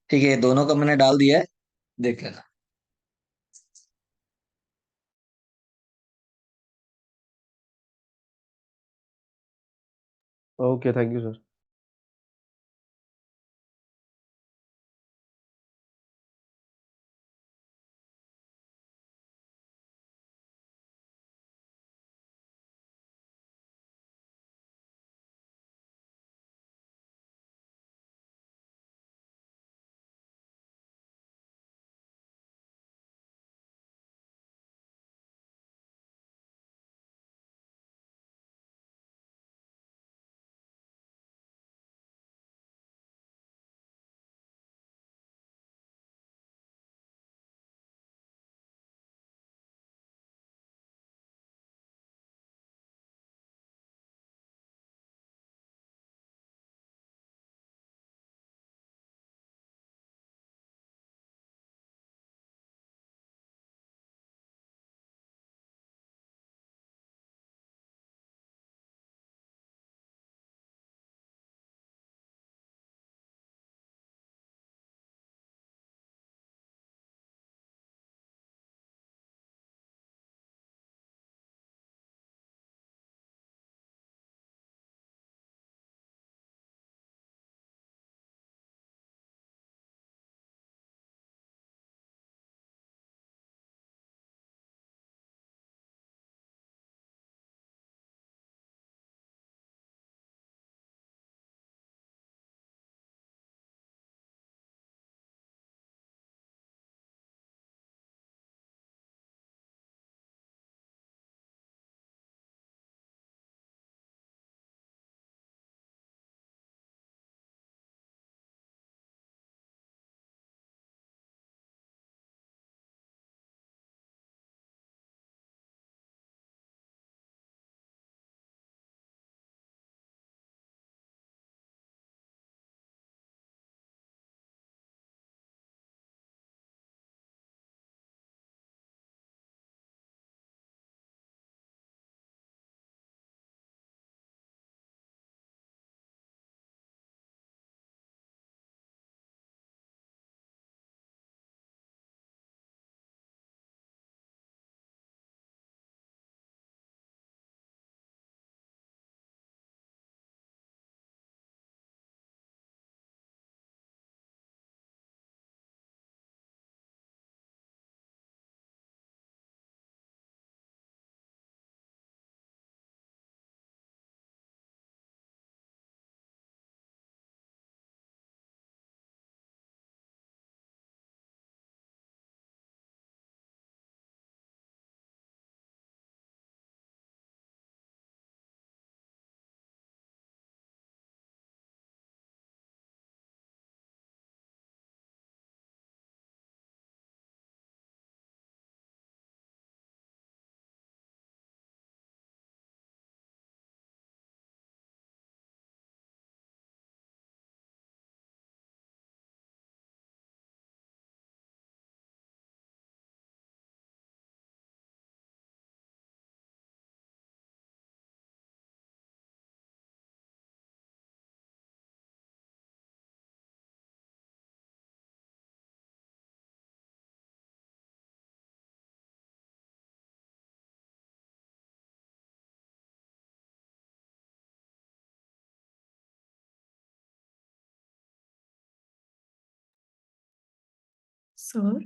ठीक है, दोनों का मैंने डाल दिया है, देख लेना। Okay, thank you sir. Sir,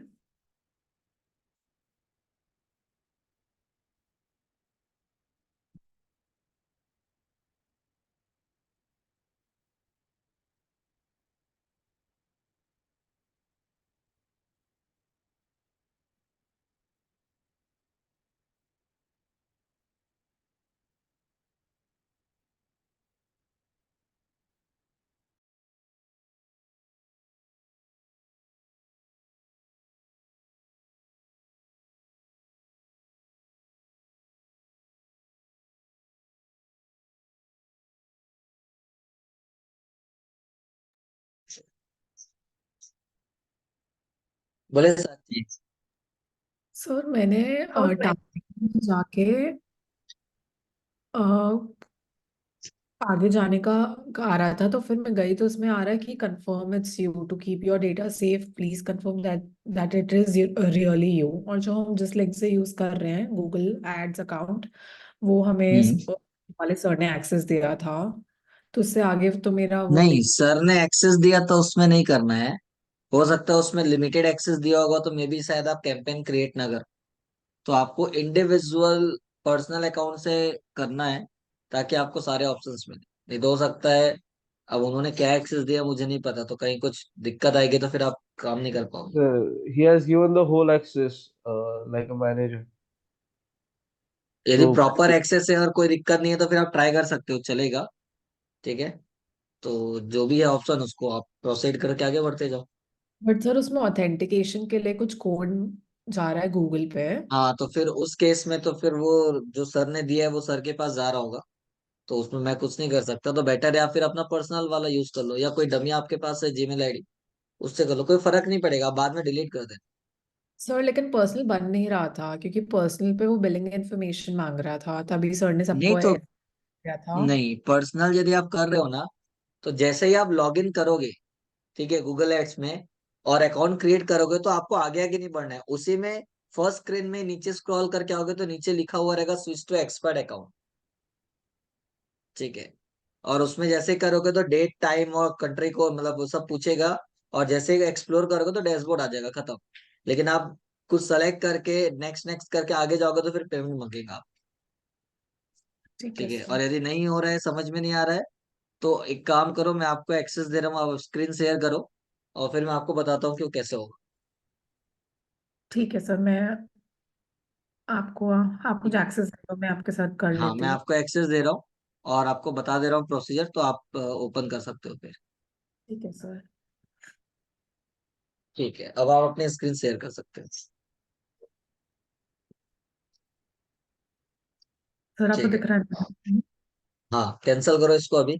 बोले साथी। सर मैंने टारगेट में जाके अ, आगे जाने का आ रहा था, तो फिर मैं गई तो उसमें आ रहा है कि confirm it's you to keep your data safe, please confirm that it is really you. और जो हम जिस लिंक से यूज कर रहे हैं, गूगल एड्स अकाउंट, वो हमें हम्म। वाले सर ने एक्सेस दिया था। तो उससे आगे तो मेरा वो नहीं, नहीं। सर ने एक्सेस दिया तो उसमें नहीं करना है। हो सकता है उसमें लिमिटेड एक्सेस दिया होगा, तो मे बी शायद आप कैंपेन क्रिएट ना कर। तो आपको इंडिविजुअल पर्सनल अकाउंट से करना है, ताकि आपको सारे ऑप्शंस मिले। नहीं तो हो सकता है, अब उन्होंने क्या एक्सेस दिया मुझे नहीं पता, तो कहीं कुछ दिक्कत आएगी तो फिर आप काम नहीं कर पाओगे। He has given the whole access, like a manager. यदि तो प्रॉपर एक्सेस है और कोई दिक्कत नहीं है तो फिर आप ट्राई कर सकते हो, चलेगा। ठीक है। तो जो भी है ऑप्शन, उसको आप प्रोसीड करके आगे बढ़ते जाओ। बट सर उसमें ऑथेंटिकेशन के लिए कुछ कोड जा रहा है गूगल पे। हाँ, तो फिर उस केस में तो फिर वो जो सर ने दिया है वो सर के पास जा रहा होगा। तो उसमें मैं कुछ नहीं कर सकता, तो बेटर है आप फिर अपना पर्सनल वाला यूज कर लो, या कोई डमी आपके पास है जीमेल आईडी, उससे कर लो। कोई फर्क नहीं पड़ेगा, आप बाद में डिलीट कर देना। सर लेकिन पर्सनल बन नहीं रहा था, क्योंकि पर्सनल पे वो बिलिंग इन्फॉर्मेशन मांग रहा था, तभी सर ने नहीं सबको तो किया था। नहीं, पर्सनल यदि आप कर रहे हो ना, तो जैसे ही आप लॉग इन करोगे, ठीक है, गूगल एड्स में, और अकाउंट क्रिएट करोगे, तो आपको आगे आगे नहीं बढ़ना है उसी में। फर्स्ट स्क्रीन में नीचे स्क्रॉल करके आओगे तो नीचे लिखा हुआ रहेगा स्विच टू एक्सपर्ट अकाउंट। ठीक है। और उसमें जैसे करोगे तो डेट टाइम और कंट्री को मतलब वो सब पूछेगा। और जैसे एक्सप्लोर करोगे तो डैशबोर्ड आ जाएगा, खत्म। लेकिन आप कुछ सेलेक्ट करके नेक्स्ट नेक्स्ट करके आगे जाओगे तो फिर पेमेंट मांगेगा। ठीक है ठीक है। सर। और यदि नहीं हो रहा है, समझ में नहीं आ रहा है, तो एक काम करो, मैं आपको एक्सेस दे रहा हूँ, आप स्क्रीन शेयर करो, और फिर मैं आपको बताता हूँ कि वो कैसे होगा। ठीक है सर, मैं आपको आप ठीक मुझे है। एक्सेस दे दो, मैं आपके साथ कर हाँ, लेती मैं हूँ। आपको एक्सेस दे रहा हूँ, और आपको बता दे रहा हूँ प्रोसीजर, तो आप ओपन कर सकते हो फिर। ठीक है सर। ठीक है, अब आप अपनी स्क्रीन शेयर कर सकते हैं। सर आपको ठीक है। दिख रहा है? हाँ, कैंसिल करो इसको अभी।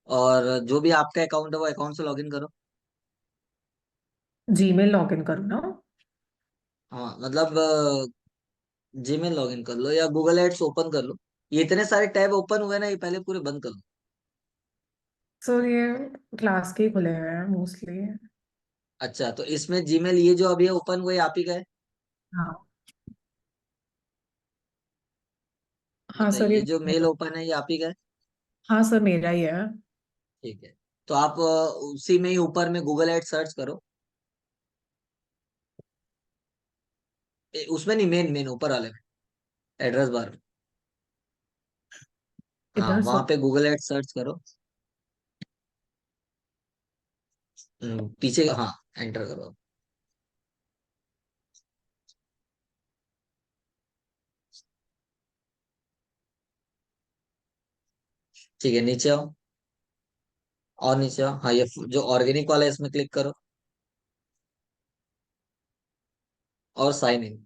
और जो भी आपका अकाउंट है वो अकाउंट से लॉगिन करो। जीमेल लॉग इन करूँ ना? हाँ, मतलब जीमेल लॉगिन कर लो या गूगल एड्स ओपन कर लो। ये इतने सारे टैब ओपन हुए ना, ये पहले पूरे बंद कर लो। सर ये क्लास के ही खुले हुए हैं मोस्टली। अच्छा, तो इसमें जीमेल ये जो अभी ओपन हुए आप ही का है? हाँ। हाँ सर बताइए, ये ये जो मेल ओपन है ये आप ही का है? हाँ सर मेरा ही है। ठीक है। तो आप उसी में ही ऊपर में गूगल एड सर्च करो। उसमें नहीं, मेन मेन ऊपर वाले में, एड्रेस बार में। हाँ, इधर वहां सर। पे गूगल एड सर्च करो। पीछे, हाँ, एंटर करो। ठीक है, नीचे आओ। और नीचे आओ, हाँ, ये जो ऑर्गेनिक वाला है इसमें क्लिक करो, और साइन इन।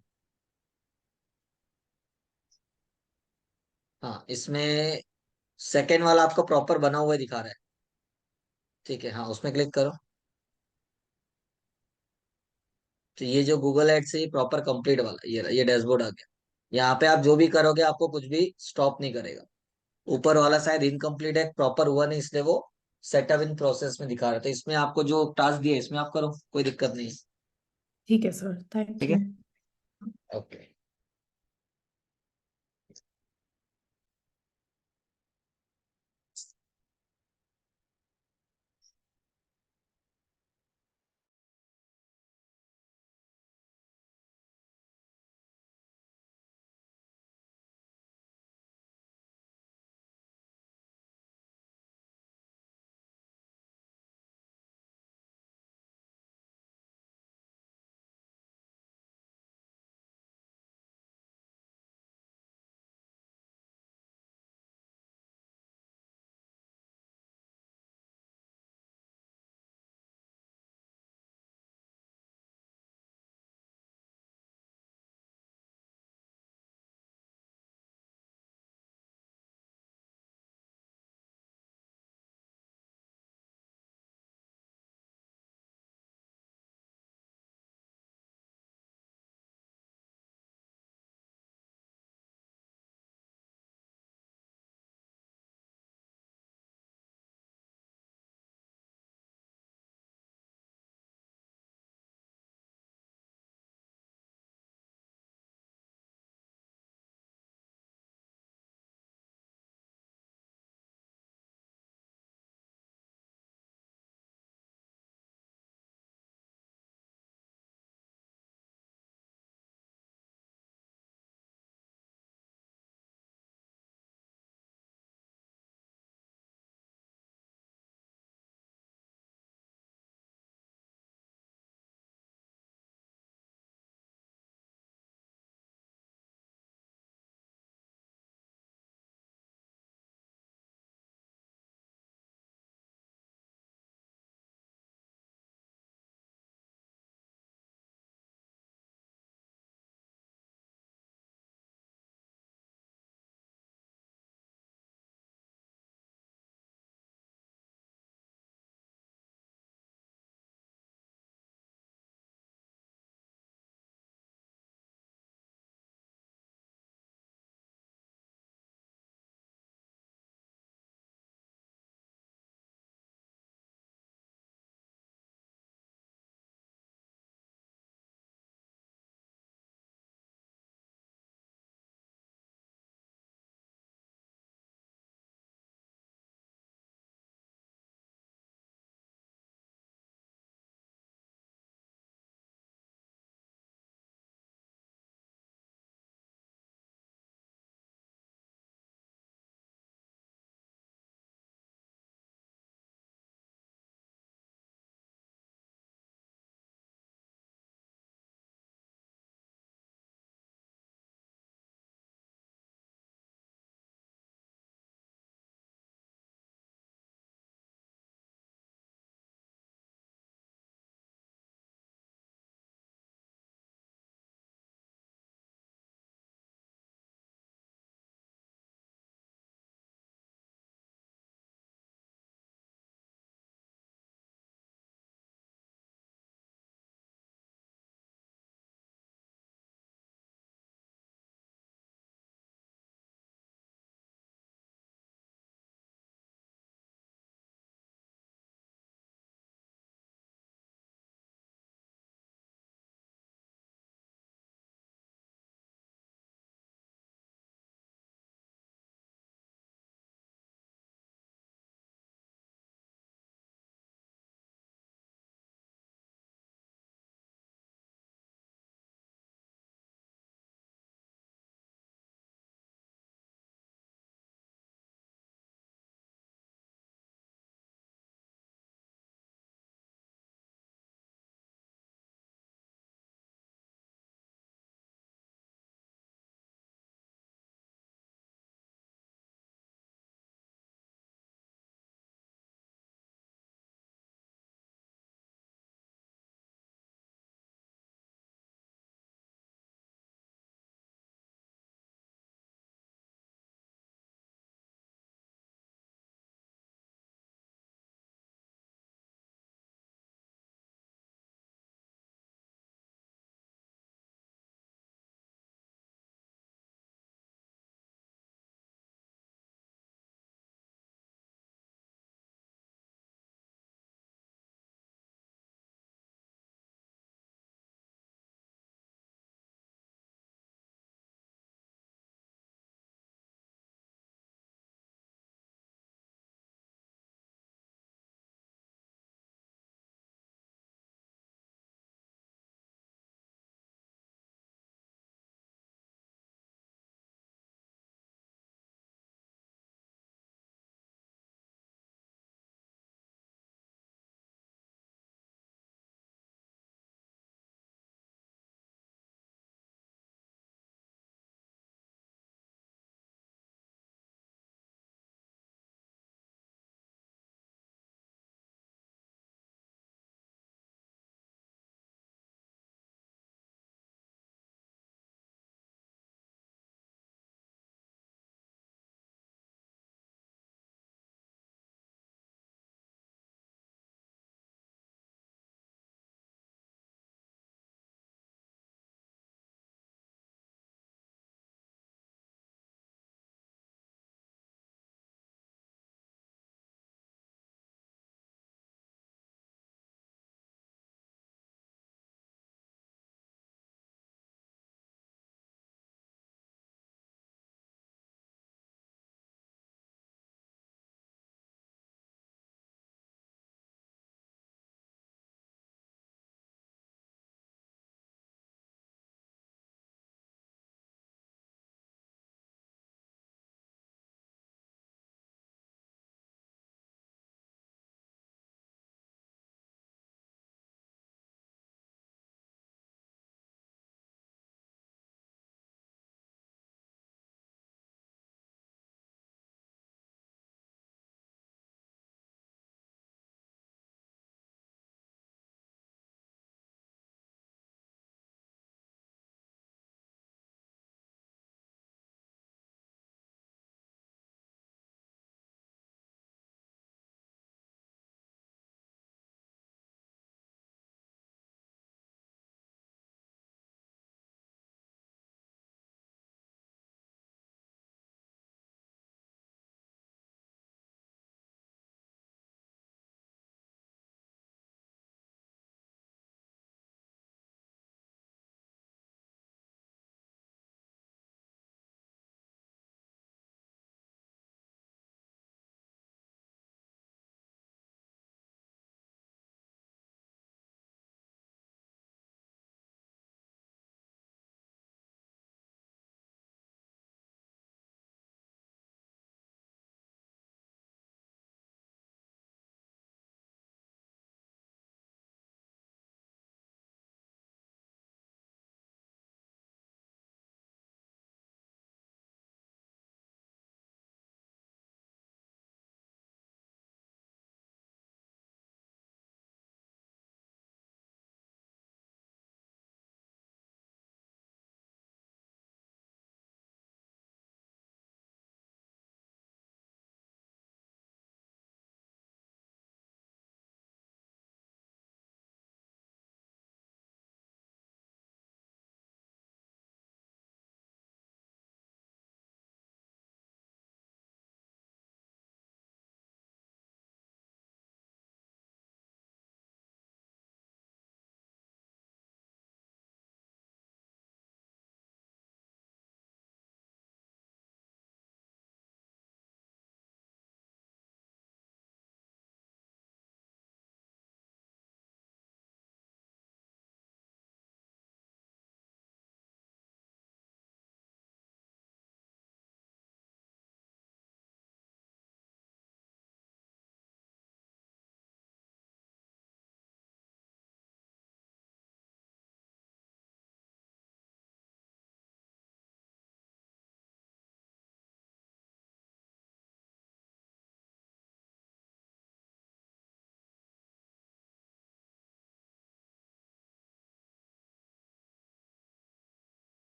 हाँ, इसमें सेकेंड वाला आपका प्रॉपर बना हुआ दिखा रहा है। ठीक है, हाँ, उसमें क्लिक करो। तो ये जो गूगल एड्स है ये प्रॉपर कंप्लीट वाला, ये डैशबोर्ड आ गया। यहाँ पे आप जो भी करोगे आपको कुछ भी स्टॉप नहीं करेगा। ऊपर वाला शायद इनकम्प्लीट है, प्रॉपर हुआ नहीं, इसलिए वो सेटअप इन प्रोसेस में दिखा रहा था। इसमें आपको जो टास्क दिया है इसमें आप करो, कोई दिक्कत नहीं है। ठीक है सर, थैंक ठीक यू। है। ओके।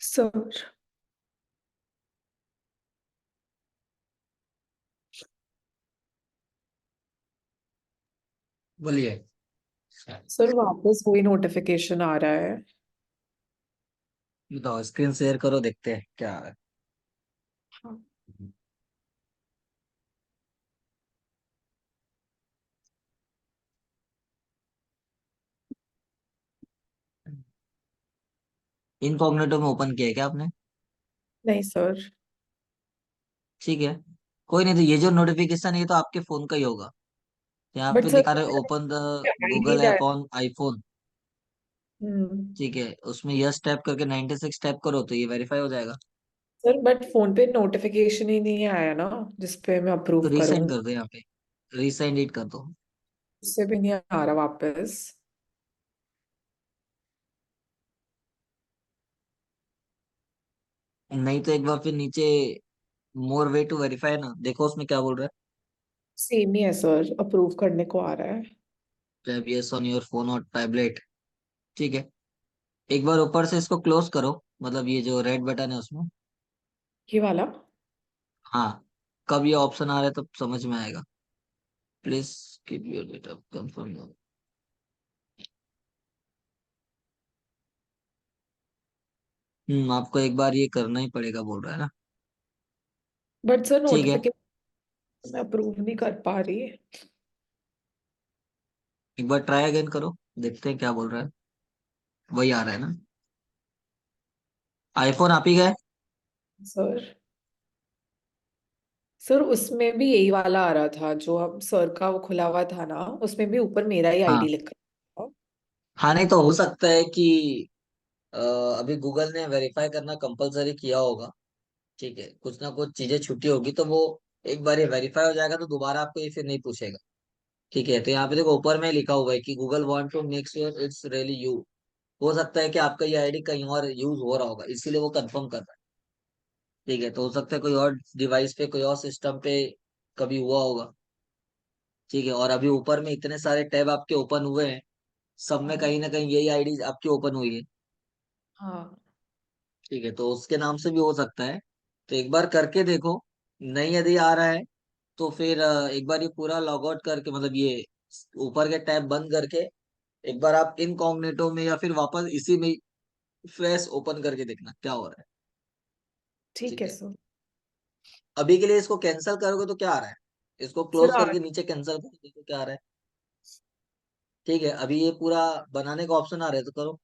सर बोलिए। सर वापस वही नोटिफिकेशन आ रहा है। बताओ, स्क्रीन शेयर करो, देखते हैं क्या है। हाँ। इनकॉग्निटो में ओपन किया है क्या आपने? नहीं सर। ठीक है, कोई नहीं। तो ये जो नोटिफिकेशन है ये तो आपके फोन का ही होगा। यहाँ बट पे सर दिखा रहे ओपन द आई नहीं गूगल जा ऐप रहा। On iPhone. हम्म। ठीक है, उसमें यस टैप करके 96 टैप करो तो ये वेरीफाई हो जाएगा। सर बट फोन पे नोटिफिकेशन ही नहीं आया ना, जिसपे मैं तो अप्रूव करूँ। रीसाइन कर दो, यहाँ पे रीसाइन इट कर दो। उससे भी नहीं आ रहा वापस। नहीं तो एक बार फिर नीचे मोर वे टू वेरीफाई ना, देखो उसमें क्या बोल रहा सेम ही है सर, अप्रूव करने को आ रहा है। है। Tap yes on your phone और टैबलेट। ठीक है, एक बार ऊपर से इसको क्लोज करो, मतलब ये जो रेड बटन है उसमें। ये वाला। हाँ, कब ये ऑप्शन आ रहा है तब समझ में आएगा। Please keep your data confirm. आपको एक बार ये करना ही पड़ेगा बोल रहा है ना। बट सर ठीक है, नोटिफिकेशन मैं अप्रूव नहीं कर पा रही। एक बार ट्राई अगेन करो, देखते हैं क्या बोल रहा है। वही आ रहा है ना? आईफोन आप ही गए? सर सर उसमें भी यही वाला आ रहा था, जो अब सर का वो खुला हुआ था ना, उसमें भी ऊपर मेरा ही हाँ। आईडी लिखा था। हाँ, नहीं तो हो सकता है कि अ, अभी गूगल ने वेरीफाई करना कंपलसरी किया होगा। ठीक है, कुछ ना कुछ चीजें छुट्टी होगी तो वो एक बार ये वेरीफाई हो जाएगा तो दोबारा आपको ये फिर नहीं पूछेगा। ठीक है, तो यहाँ पे देखो ऊपर में लिखा हुआ है कि Google want to make sure it's really you. हो सकता है कि आपका ये आईडी कहीं और यूज हो रहा होगा, इसीलिए वो कंफर्म कर रहा है। ठीक है, तो हो सकता है कोई और डिवाइस पे, कोई और सिस्टम पे कभी हुआ होगा। ठीक है, और अभी ऊपर में इतने सारे टैब आपके ओपन हुए हैं, सब में हाँ। कहीं ना कहीं यही आईडी आपकी ओपन हुई है। हाँ। ठीक है, तो उसके नाम से भी हो सकता है। तो एक बार करके देखो, नहीं यदि आ रहा है तो फिर एक बार ये पूरा लॉग आउट करके, मतलब ये ऊपर के टैब बंद करके एक बार आप इनकॉग्निटो में या फिर वापस इसी में फ्रेश ओपन करके देखना क्या हो रहा है। ठीक ठीक है है, सर। अभी के लिए इसको कैंसिल करोगे तो क्या आ रहा है? इसको सर क्लोज करके नीचे कैंसिल करो, देखो क्या आ रहा है। ठीक है, अभी ये पूरा बनाने का ऑप्शन आ रहा है तो करो,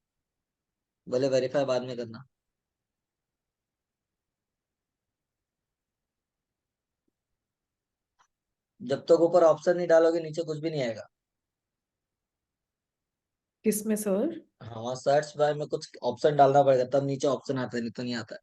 भले वेरीफाई बाद में करना। जब तक ऊपर ऑप्शन नहीं डालोगे नीचे कुछ भी नहीं आएगा। किसमें सर? हाँ, सर्च बार में कुछ ऑप्शन डालना पड़ेगा तब नीचे ऑप्शन आता है, नहीं तो नहीं आता है।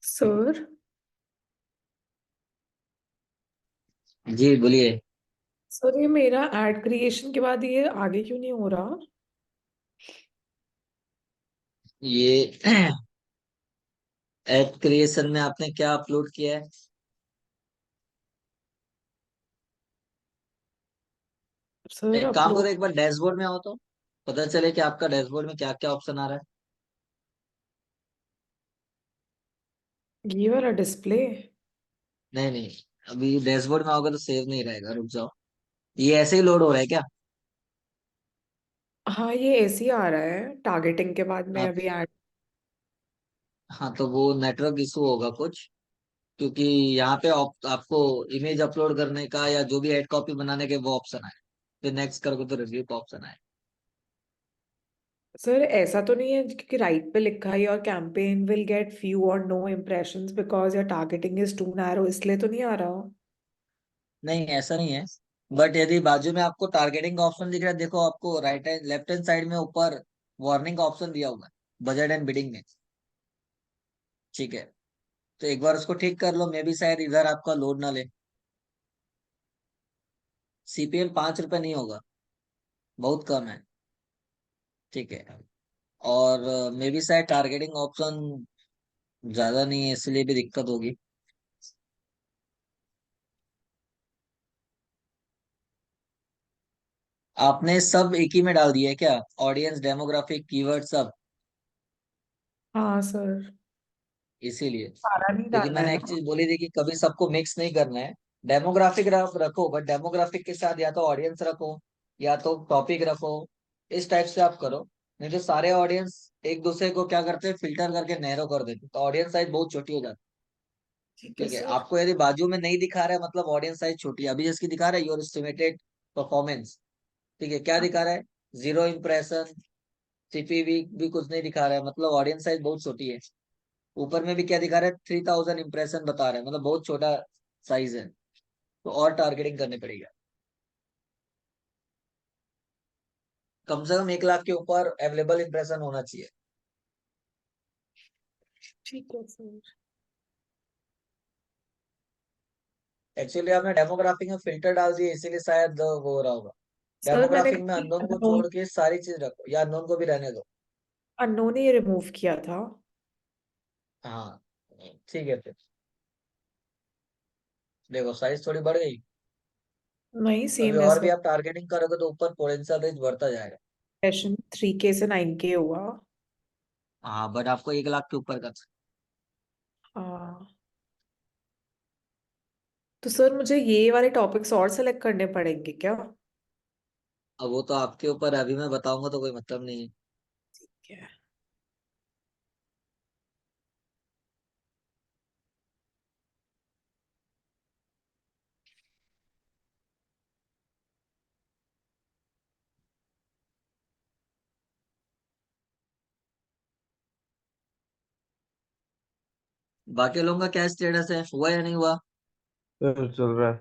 सर जी बोलिए। सर ये मेरा एड क्रिएशन के बाद ये आगे क्यों नहीं हो रहा? ये ऐप क्रिएशन में आपने क्या अपलोड किया है? सर एक काम अपलोड करो, एक बार डैशबोर्ड में आओ तो पता चले कि आपका डैशबोर्ड में क्या क्या ऑप्शन आ रहा है। ये वाला डिस्प्ले। नहीं नहीं, अभी डैशबोर्ड में आओगे तो सेव नहीं रहेगा, रुक जाओ। ये ऐसे ही लोड हो रहा है क्या? हाँ ये ऐसे ही आ रहा है टारगेटिंग के बाद में आप, अभी ऐड। हाँ तो वो नेटवर्क इशू होगा कुछ, क्योंकि यहाँ पे आपको इमेज अपलोड करने का या जो भी एड कॉपी बनाने के वो ऑप्शन आए, फिर नेक्स्ट करोगे तो रिव्यू का ऑप्शन आए। सर ऐसा तो नहीं है क्योंकि राइट पे लिखा है your campaign will get few or no impressions because your targeting is too narrow, इसलिए तो नहीं आ रहा? नहीं ऐसा नहीं है, बट यदि बाजू में आपको टारगेटिंग का ऑप्शन दिख रहा है, देखो आपको right hand left hand side में ऊपर वार्निंग का ऑप्शन दिया हुआ है, बजट एंड बिडिंग में। ठीक है, तो एक बार उसको ठीक कर लो, मे भी शायद इधर आपका लोड ना ले। सीपीएल 5 रुपये नहीं होगा, बहुत कम है। ठीक है, और मे भी शायद टारगेटिंग ऑप्शन ज्यादा नहीं है, इसलिए भी दिक्कत होगी। आपने सब एक ही में डाल दिया है क्या? ऑडियंस, डेमोग्राफिक, कीवर्ड सब? हाँ सर। इसीलिए। सारा नहीं क्योंकि डालना है मैंने एक ना? चीज बोली थी कि कभी सबको मिक्स नहीं करना है। डेमोग्राफिक रखो, बट डेमोग्राफिक के साथ या तो ऑडियंस रखो या तो टॉपिक रखो। इस टाइप से आप करो। नहीं तो सारे ऑडियंस एक दूसरे को क्या करते हैं, फिल्टर करके नैरो कर देते, तो ऑडियंस साइज बहुत छोटी हो जाती ठीक है। है ठीक है, सर। आपको यदि बाजू में नहीं दिखा रहा है मतलब ऑडियंस साइज छोटी है, अभी जिसकी दिखा रहा है योर एस्टिमेटेड परफॉर्मेंस। ठीक है, क्या दिखा रहा है? 0 इम्प्रेशन, सीपीवी भी कुछ नहीं दिखा रहा है, मतलब ऑडियंस साइज बहुत छोटी है। ऊपर में भी क्या दिखा रहा है, 3000 इम्प्रेशन बता रहा है, मतलब बहुत छोटा साइज है। तो और टारगेटिंग करनी पड़ेगी, कम से कम 1 लाख के ऊपर अवेलेबल इम्प्रेशन होना चाहिए। ठीक है सर। एक्चुअली आपने डेमोग्राफिक में फिल्टर डाल दिए, इसीलिए शायद वो हो रहा होगा। सर मैंने डेमोग्राफिक में अननोन को अननोन छोड़ के सारी चीज रखो, या अननोन को भी रहने दो। अननोन ही रिमूव किया था। हाँ, ठीक है फिर। देखो साइज थोड़ी बढ़ गई। नहीं अभी सेम है और भी सर। आप टारगेटिंग करोगे तो ऊपर पोटेंशियल रेंज बढ़ता जाएगा। सेशन 3K से 9K हुआ। हाँ, बट आपको 1 लाख के ऊपर कर। हाँ तो सर मुझे ये वाले टॉपिक्स और सेलेक्ट करने पड़ेंगे क्या? अब वो तो आपके ऊपर है, अभी मैं बताऊंगा तो कोई मतलब नहीं है। ठीक है। बाकी लोगों का क्या स्टेटस है, हुआ या नहीं हुआ? सर चल रहा है।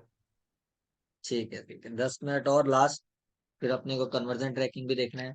ठीक है ठीक है, 10 मिनट और लास्ट, फिर अपने को कन्वर्जन ट्रैकिंग भी देखना है।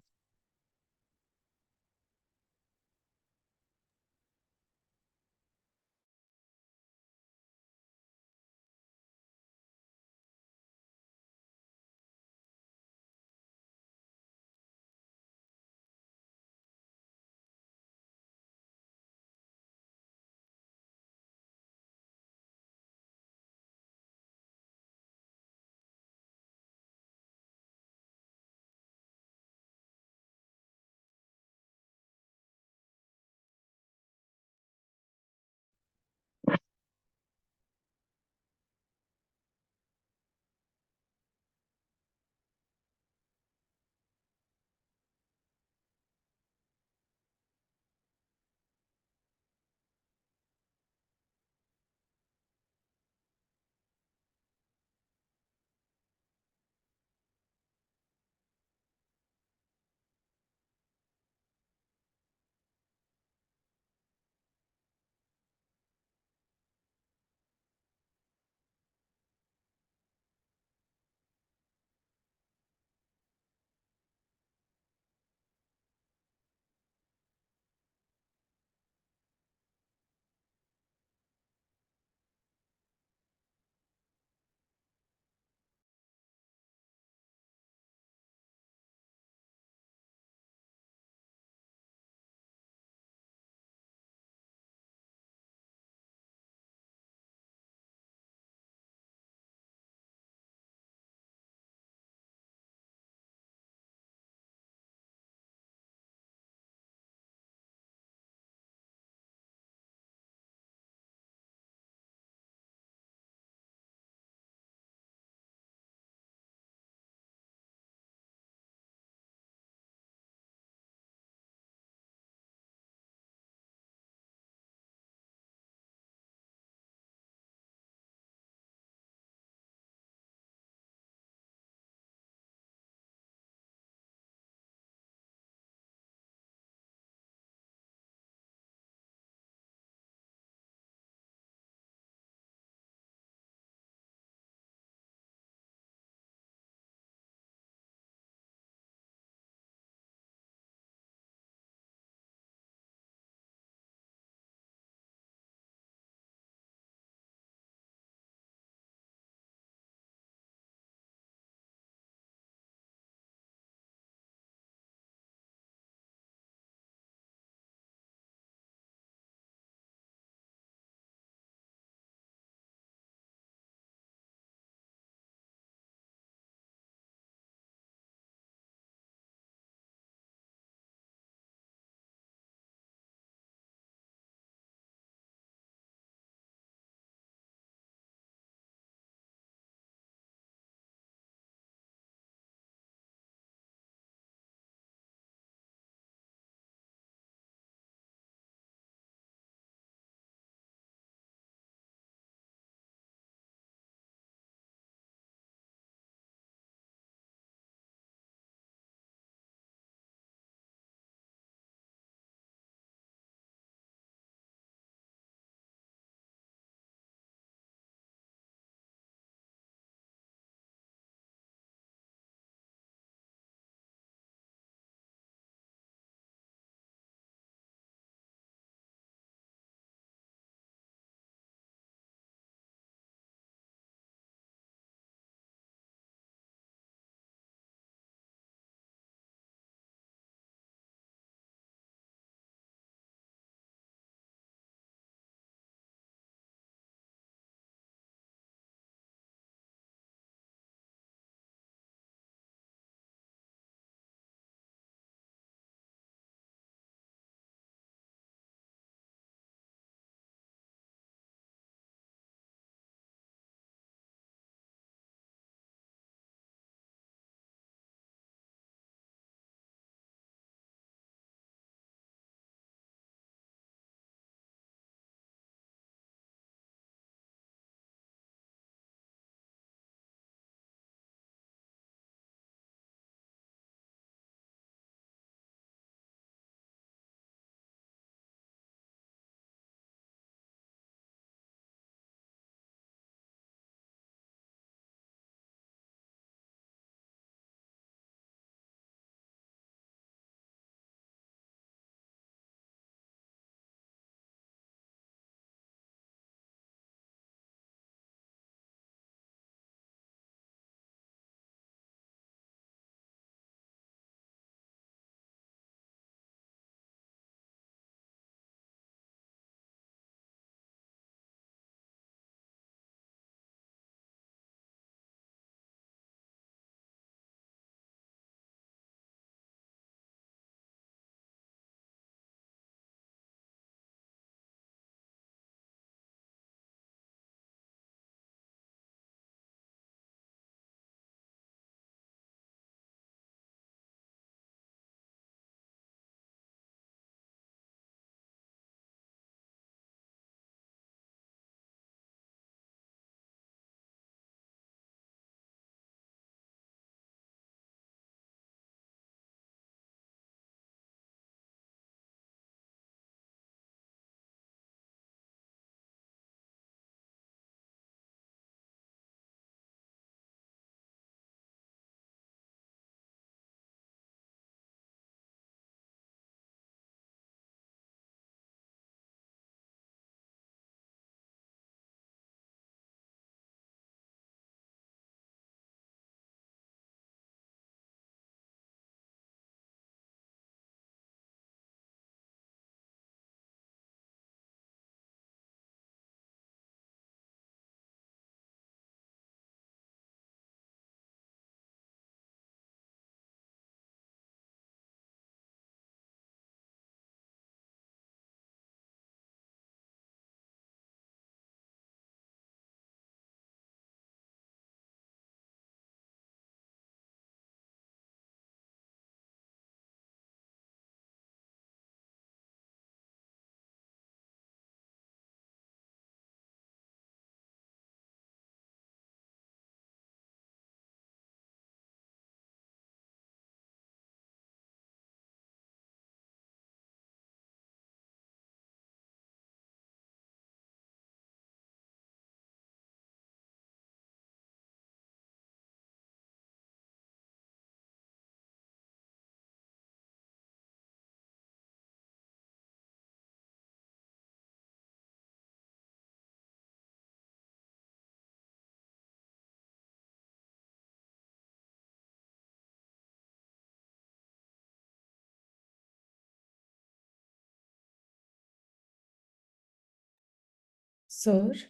सर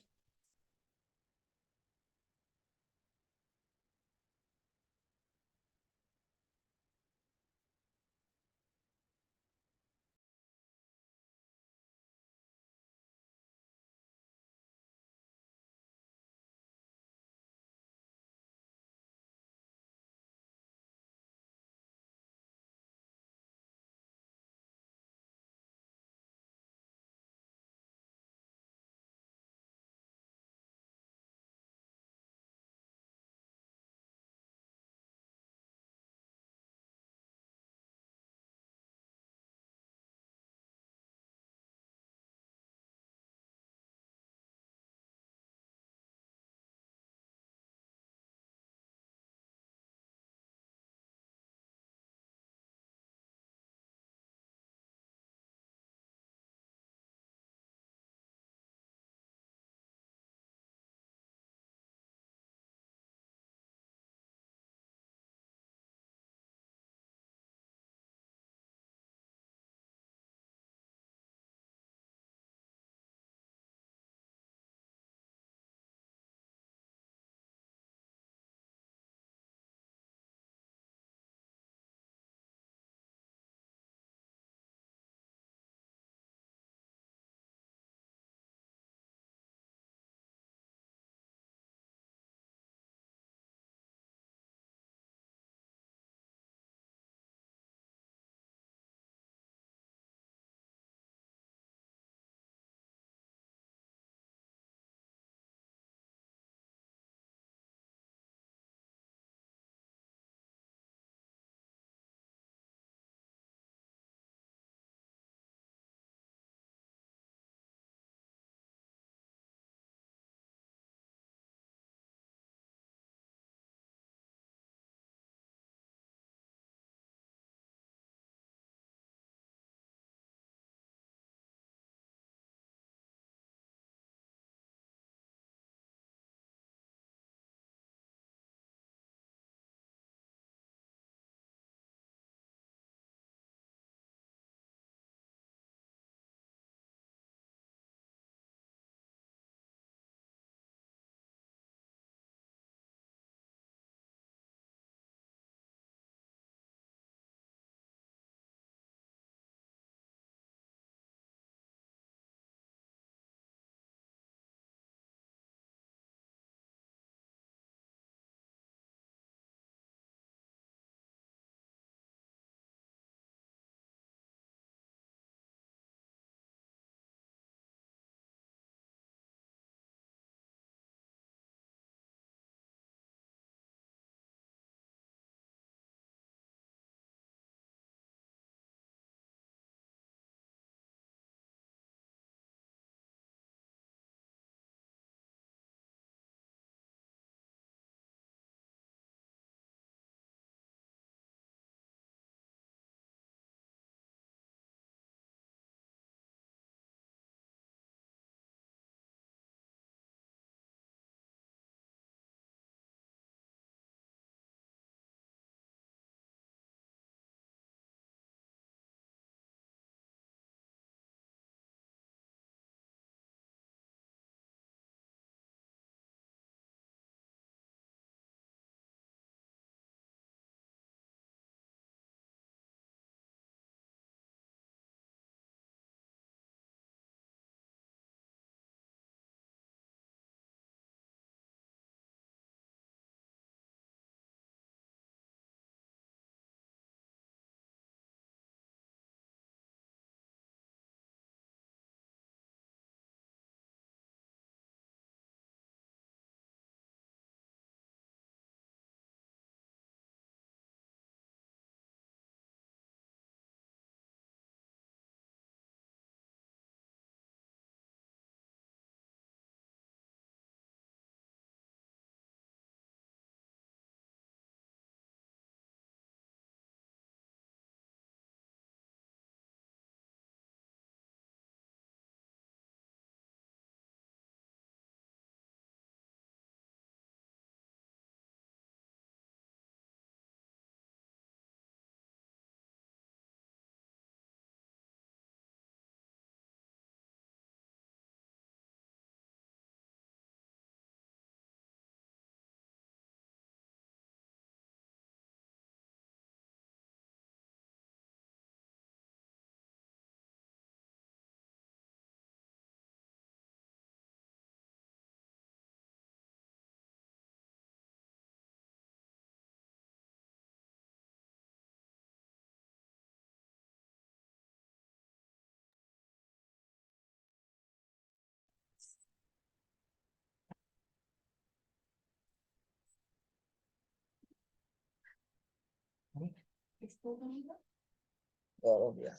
गौरव भैया,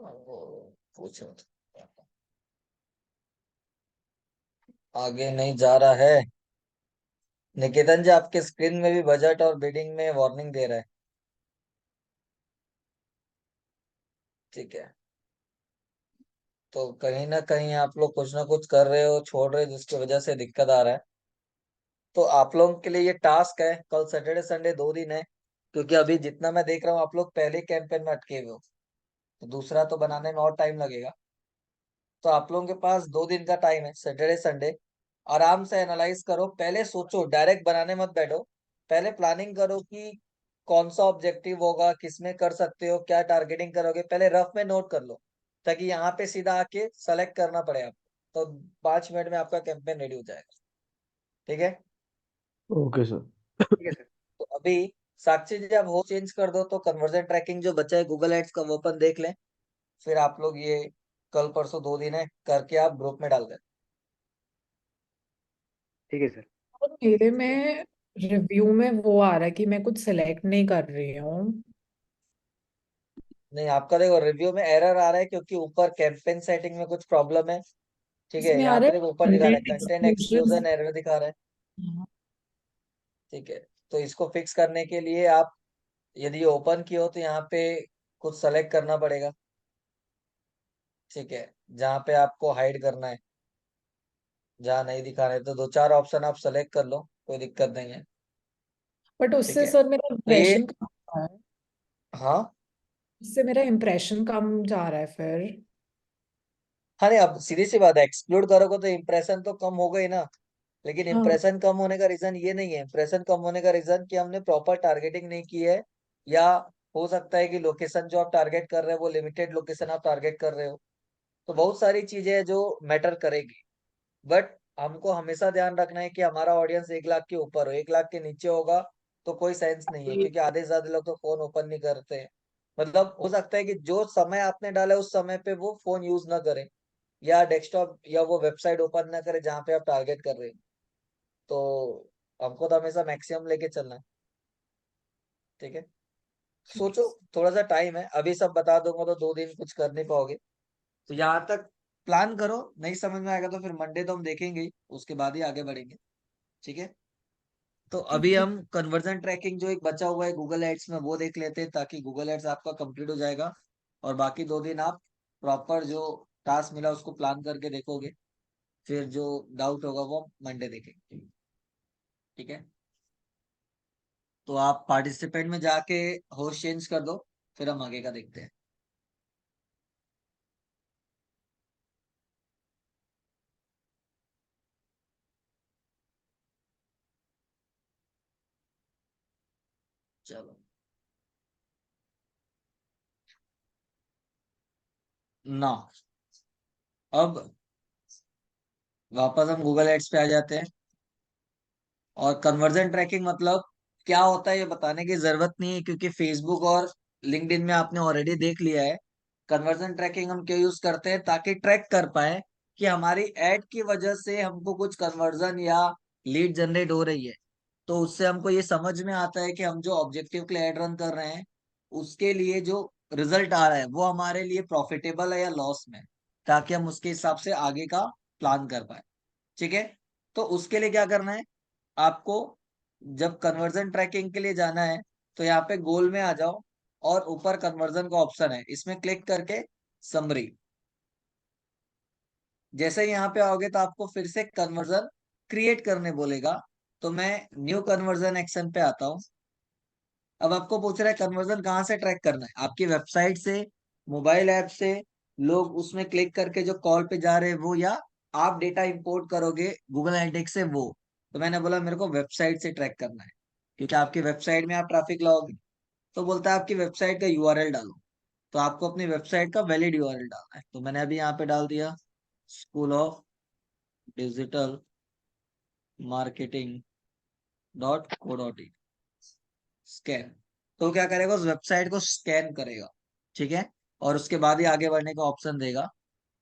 वो पूछो तो। आगे नहीं जा रहा है। निकेतन जी, आपके स्क्रीन में भी बजट और बिडिंग में वार्निंग दे रहा है। ठीक है, तो कहीं ना कहीं आप लोग कुछ ना कुछ कर रहे हो, छोड़ रहे हो, जिसकी वजह से दिक्कत आ रहा है। तो आप लोगों के लिए ये टास्क है, कल सैटरडे संडे 2 दिन है, क्योंकि अभी जितना मैं देख रहा हूँ आप लोग पहले कैंपेन में अटके हुए हो, तो दूसरा तो बनाने में और टाइम लगेगा। तो आप लोगों के पास 2 दिन का टाइम है, सैटरडे संडे। आराम से एनालाइज करो, पहले सोचो, डायरेक्ट बनाने मत बैठो। पहले प्लानिंग करो कि कौन सा ऑब्जेक्टिव होगा, किसमें कर सकते हो, क्या टारगेटिंग करोगे, पहले रफ में नोट कर लो, ताकि यहाँ पे सीधा आके सेलेक्ट करना पड़े आपको। तो 5 मिनट में आपका कैंपेन रेडी हो जाएगा। ठीक है, ओके सर। ठीक है सर। तो अभी साक्षी जी आप वो चेंज कर दो, तो कन्वर्जन ट्रैकिंग जो बचा है गूगल एड्स का वो अपन देख लें। फिर आप लोग ये कल परसों 2 दिन है करके आप ग्रुप में डाल दें। ठीक है सर। और मेरे में रिव्यू में वो आ रहा है कि मैं कुछ सेलेक्ट नहीं कर रही हूँ। नहीं, आपका देखो रिव्यू में एरर आ रहा है क्योंकि ऊपर कैंपेन सेटिंग में कुछ प्रॉब्लम है। ठीक है, इसमें आ यहाँ रहा पे है देखो ऊपर दिखा रहा कंटेंट है कंटेंट एक्सक्लूजन। एक्सक्लूजन एरर दिखा रहा है। ठीक है, तो इसको फिक्स करने के लिए आप यदि ओपन किए हो तो यहाँ पे कुछ सेलेक्ट करना पड़ेगा। ठीक है, जहाँ पे आपको हाइड करना है, जहाँ नहीं दिखा रहे, तो 2-4 ऑप्शन आप सेलेक्ट कर लो, कोई दिक्कत नहीं है। बट ठीक उससे है, सर मेरा तो ये, इम्प्रेशन कम हो रहा है। हाँ उससे मेरा इम्प्रेशन कम जा रहा है फिर। हाँ, नहीं अब सीधी सी बात है, एक्सक्लूड करोगे तो इम्प्रेशन तो कम हो गई ना। लेकिन हाँ, इम्प्रेशन कम होने का रीजन ये नहीं है, इम्प्रेशन कम होने का रीजन कि हमने प्रॉपर टारगेटिंग नहीं की है, या हो सकता है कि लोकेशन जो आप टारगेट कर रहे हो वो लिमिटेड लोकेशन आप टारगेट कर रहे हो। तो बहुत सारी चीजें हैं जो मैटर करेगी। बट हमको हमेशा ध्यान रखना है कि हमारा ऑडियंस 1 लाख के ऊपर हो, 1 लाख के नीचे होगा तो कोई सेंस नहीं है, क्योंकि आधे से ज्यादा लोग तो फोन ओपन नहीं करते हैं। मतलब हो सकता है कि जो समय आपने डाला है उस समय पे वो फोन यूज ना करें, या डेस्कटॉप या वो वेबसाइट ओपन ना करे जहाँ पे आप टारगेट कर रहे हैं। तो हमको तो हमेशा मैक्सिमम लेके चलना है। ठीक है, ठीक है। सोचो, थोड़ा सा टाइम है, अभी सब बता दूंगा तो 2 दिन कुछ कर नहीं पाओगे। तो यहाँ तक प्लान करो, नहीं समझ में आएगा तो फिर मंडे तो हम देखेंगे ही, उसके बाद ही आगे बढ़ेंगे। ठीक है, तो ठीक अभी है। हम कन्वर्जन ट्रैकिंग जो एक बचा हुआ है गूगल एड्स में वो देख लेते हैं, ताकि गूगल एड्स आपका कंप्लीट हो जाएगा। और बाकी 2 दिन आप प्रॉपर जो टास्क मिला उसको प्लान करके देखोगे। फिर जो डाउट होगा वो मंडे देखेंगे। ठीक है, तो आप पार्टिसिपेंट में जाके होस्ट चेंज कर दो, फिर हम आगे का देखते हैं। चलो, ना अब वापस हम गूगल एड्स पे आ जाते हैं। और कन्वर्जन ट्रैकिंग मतलब क्या होता है ये बताने की जरूरत नहीं है, क्योंकि फेसबुक और लिंक्डइन में आपने ऑलरेडी देख लिया है। कन्वर्जन ट्रैकिंग हम क्यों यूज करते हैं, ताकि ट्रैक कर पाए कि हमारी एड की वजह से हमको कुछ कन्वर्जन या लीड जनरेट हो रही है। तो उससे हमको ये समझ में आता है कि हम जो ऑब्जेक्टिव के लिए एड रन कर रहे हैं उसके लिए जो रिजल्ट आ रहा है वो हमारे लिए प्रॉफिटेबल है या लॉस में, ताकि हम उसके हिसाब से आगे का प्लान कर पाए। ठीक है, तो उसके लिए क्या करना है आपको, जब कन्वर्जन ट्रैकिंग के लिए जाना है तो यहाँ पे गोल में आ जाओ, और ऊपर कन्वर्जन का ऑप्शन है, इसमें क्लिक करके समरी। जैसे ही यहाँ पे आओगे तो आपको फिर से कन्वर्जन क्रिएट करने बोलेगा। तो मैं न्यू कन्वर्जन एक्शन पे आता हूँ। अब आपको पूछ रहा है कन्वर्जन कहाँ से ट्रैक करना है, आपकी वेबसाइट से, मोबाइल ऐप से, लोग उसमें क्लिक करके जो कॉल पे जा रहे हैं वो, या आप डेटा इंपोर्ट करोगे गूगल एनालिटिक्स से वो। तो मैंने बोला मेरे को वेबसाइट से ट्रैक करना है, क्योंकि आपकी वेबसाइट में आप ट्रैफिक लाओगे। तो बोलता है आपकी वेबसाइट का यूआरएल डालो। तो आपको अपनी वेबसाइट का वैलिड यूआरएल डालना है, तो मैंने अभी यहाँ पे डाल दिया, schoolofdigitalmarketing.co.in स्कैन। तो क्या करेगा, उस वेबसाइट को स्कैन करेगा। ठीक है, और उसके बाद ही आगे बढ़ने का ऑप्शन देगा।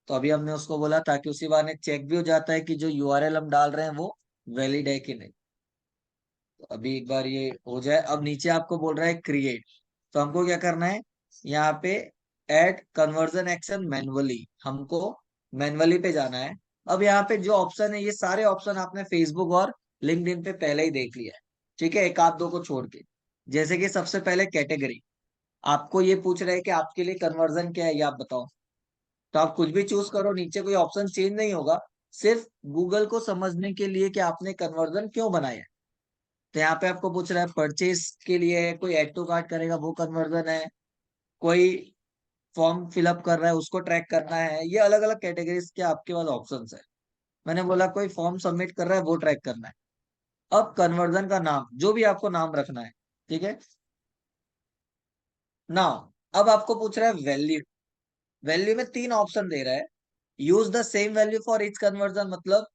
तो अभी हमने उसको बोला ताकि उसी बहाने चेक भी हो जाता है कि जो यूआरएल हम डाल रहे हैं वो वैलिड है कि नहीं। तो अभी एक बार ये हो जाए, अब नीचे आपको बोल रहा है क्रिएट, तो हमको क्या करना है, यहाँ पे ऐड कन्वर्जन एक्शन मैनुअली, हमको मैनुअली पे जाना है। अब यहाँ पे जो ऑप्शन है, ये सारे ऑप्शन आपने फेसबुक और लिंक्डइन पे पहले ही देख लिया है, ठीक है, एक आध दो को छोड़ के। जैसे कि सबसे पहले कैटेगरी, आपको ये पूछ रहे हैं कि आपके लिए कन्वर्जन क्या है, ये आप बताओ। तो आप कुछ भी चूज करो, नीचे कोई ऑप्शन चेंज नहीं होगा, सिर्फ गूगल को समझने के लिए कि आपने कन्वर्जन क्यों बनाया है। तो यहाँ पे आपको पूछ रहा है परचेज के लिए है, कोई एड टू कार्ट करेगा वो कन्वर्जन है, कोई फॉर्म फिलअप कर रहा है उसको ट्रैक करना है, ये अलग अलग कैटेगरीज के आपके पास ऑप्शंस है। मैंने बोला कोई फॉर्म सबमिट कर रहा है वो ट्रैक करना है। अब कन्वर्जन का नाम, जो भी आपको नाम रखना है, ठीक है ना। अब आपको पूछ रहा है वैल्यू, वैल्यू में तीन ऑप्शन दे रहा है। Use the same value for each conversion, मतलब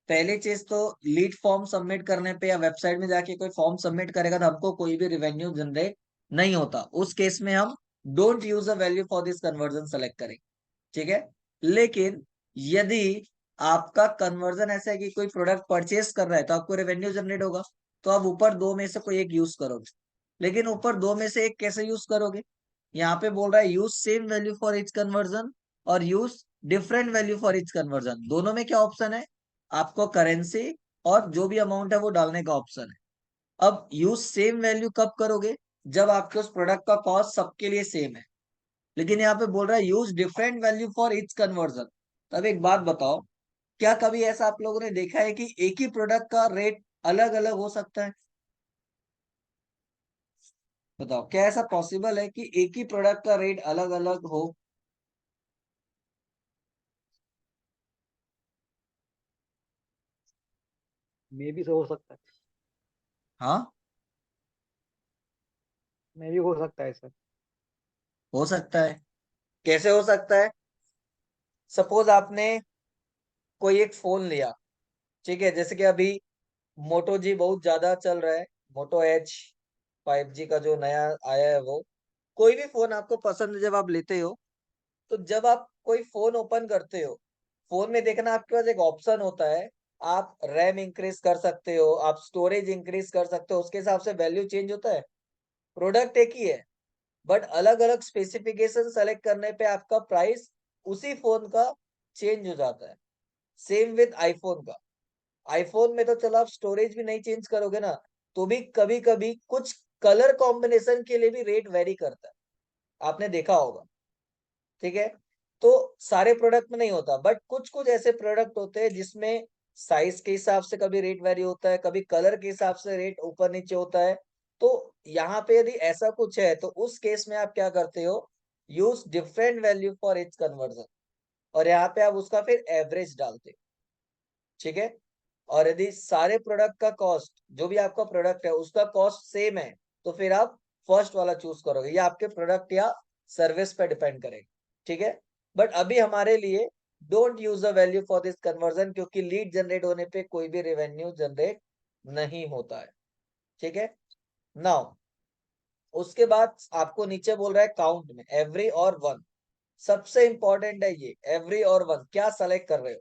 पहली चीज तो लीड फॉर्म सबमिट करने पे या वेबसाइट में जाके कोई फॉर्म सबमिट करेगा तो हमको कोई भी रिवेन्यू जनरेट नहीं होता, उस केस में हम don't use a value for this conversion select करेंगे, ठीक है। लेकिन यदि आपका कन्वर्जन ऐसा है कि कोई प्रोडक्ट परचेस कर रहा है तो आपको रेवेन्यू जनरेट होगा, तो आप ऊपर दो में से कोई एक यूज करोगे। लेकिन ऊपर दो में से एक कैसे यूज करोगे, यहाँ पे बोल रहा है use same value for each conversion और use different value for each conversion. दोनों में क्या ऑप्शन है, आपको करेंसी और जो भी अमाउंट है वो डालने का ऑप्शन है। अब यूज सेम वैल्यू कब करोगे, जब आपके उस प्रोडक्ट का कॉस्ट सबके लिए सेम है। लेकिन यहाँ पे बोल रहा है use different value for each conversion. तब एक बात बताओ, क्या कभी ऐसा आप लोगों ने देखा है कि एक ही प्रोडक्ट का रेट अलग अलग हो सकता है? बताओ, क्या ऐसा पॉसिबल है कि एक ही प्रोडक्ट का रेट अलग अलग हो? मे भी हो सकता है। हाँ, मे भी हो सकता है सर। हो सकता है। कैसे हो सकता है? सपोज आपने कोई एक फोन लिया, ठीक है, जैसे कि अभी मोटो जी बहुत ज्यादा चल रहा है, मोटो H 5G का जो नया आया है वो। कोई भी फोन आपको पसंद है, जब आप लेते हो तो जब आप कोई फोन ओपन करते हो, फोन में देखना आपके पास एक ऑप्शन होता है, आप रैम इंक्रीज कर सकते हो, आप स्टोरेज इंक्रीज कर सकते हो, उसके हिसाब से वैल्यू चेंज होता है। प्रोडक्ट एक ही है, बट अलग अलग स्पेसिफिकेशन सेलेक्ट करने पे आपका प्राइस उसी फोन का चेंज हो जाता है। सेम विद आईफोन का। आईफोन में तो चलो आप स्टोरेज भी नहीं चेंज करोगे ना, तो भी कभी कभी कुछ कलर कॉम्बिनेशन के लिए भी रेट वेरी करता है, आपने देखा होगा, ठीक है। तो सारे प्रोडक्ट में नहीं होता, बट कुछ कुछ ऐसे प्रोडक्ट होते हैं जिसमें साइज के हिसाब से कभी रेट वेरी होता है, कभी कलर के हिसाब से रेट ऊपर नीचे होता है। तो यहाँ पे यदि ऐसा कुछ है तो उस केस में आप क्या करते हो, use different value for each conversion, और यहाँ पे आप उसका फिर एवरेज डालते हो, ठीक है। और यदि सारे प्रोडक्ट का कॉस्ट, जो भी आपका प्रोडक्ट है उसका कॉस्ट सेम है, तो फिर आप फर्स्ट वाला चूज करोगे, ये आपके प्रोडक्ट या सर्विस पे डिपेंड करेगा, ठीक है। बट अभी हमारे लिए don't use the value for this conversion, क्योंकि लीड जनरेट होने पे कोई भी रेवेन्यू जनरेट नहीं होता है, ठीक है। नाउ उसके बाद आपको नीचे बोल रहा है काउंट में एवरी और वन, सबसे इंपॉर्टेंट है ये एवरी और वन, क्या सेलेक्ट कर रहे हो।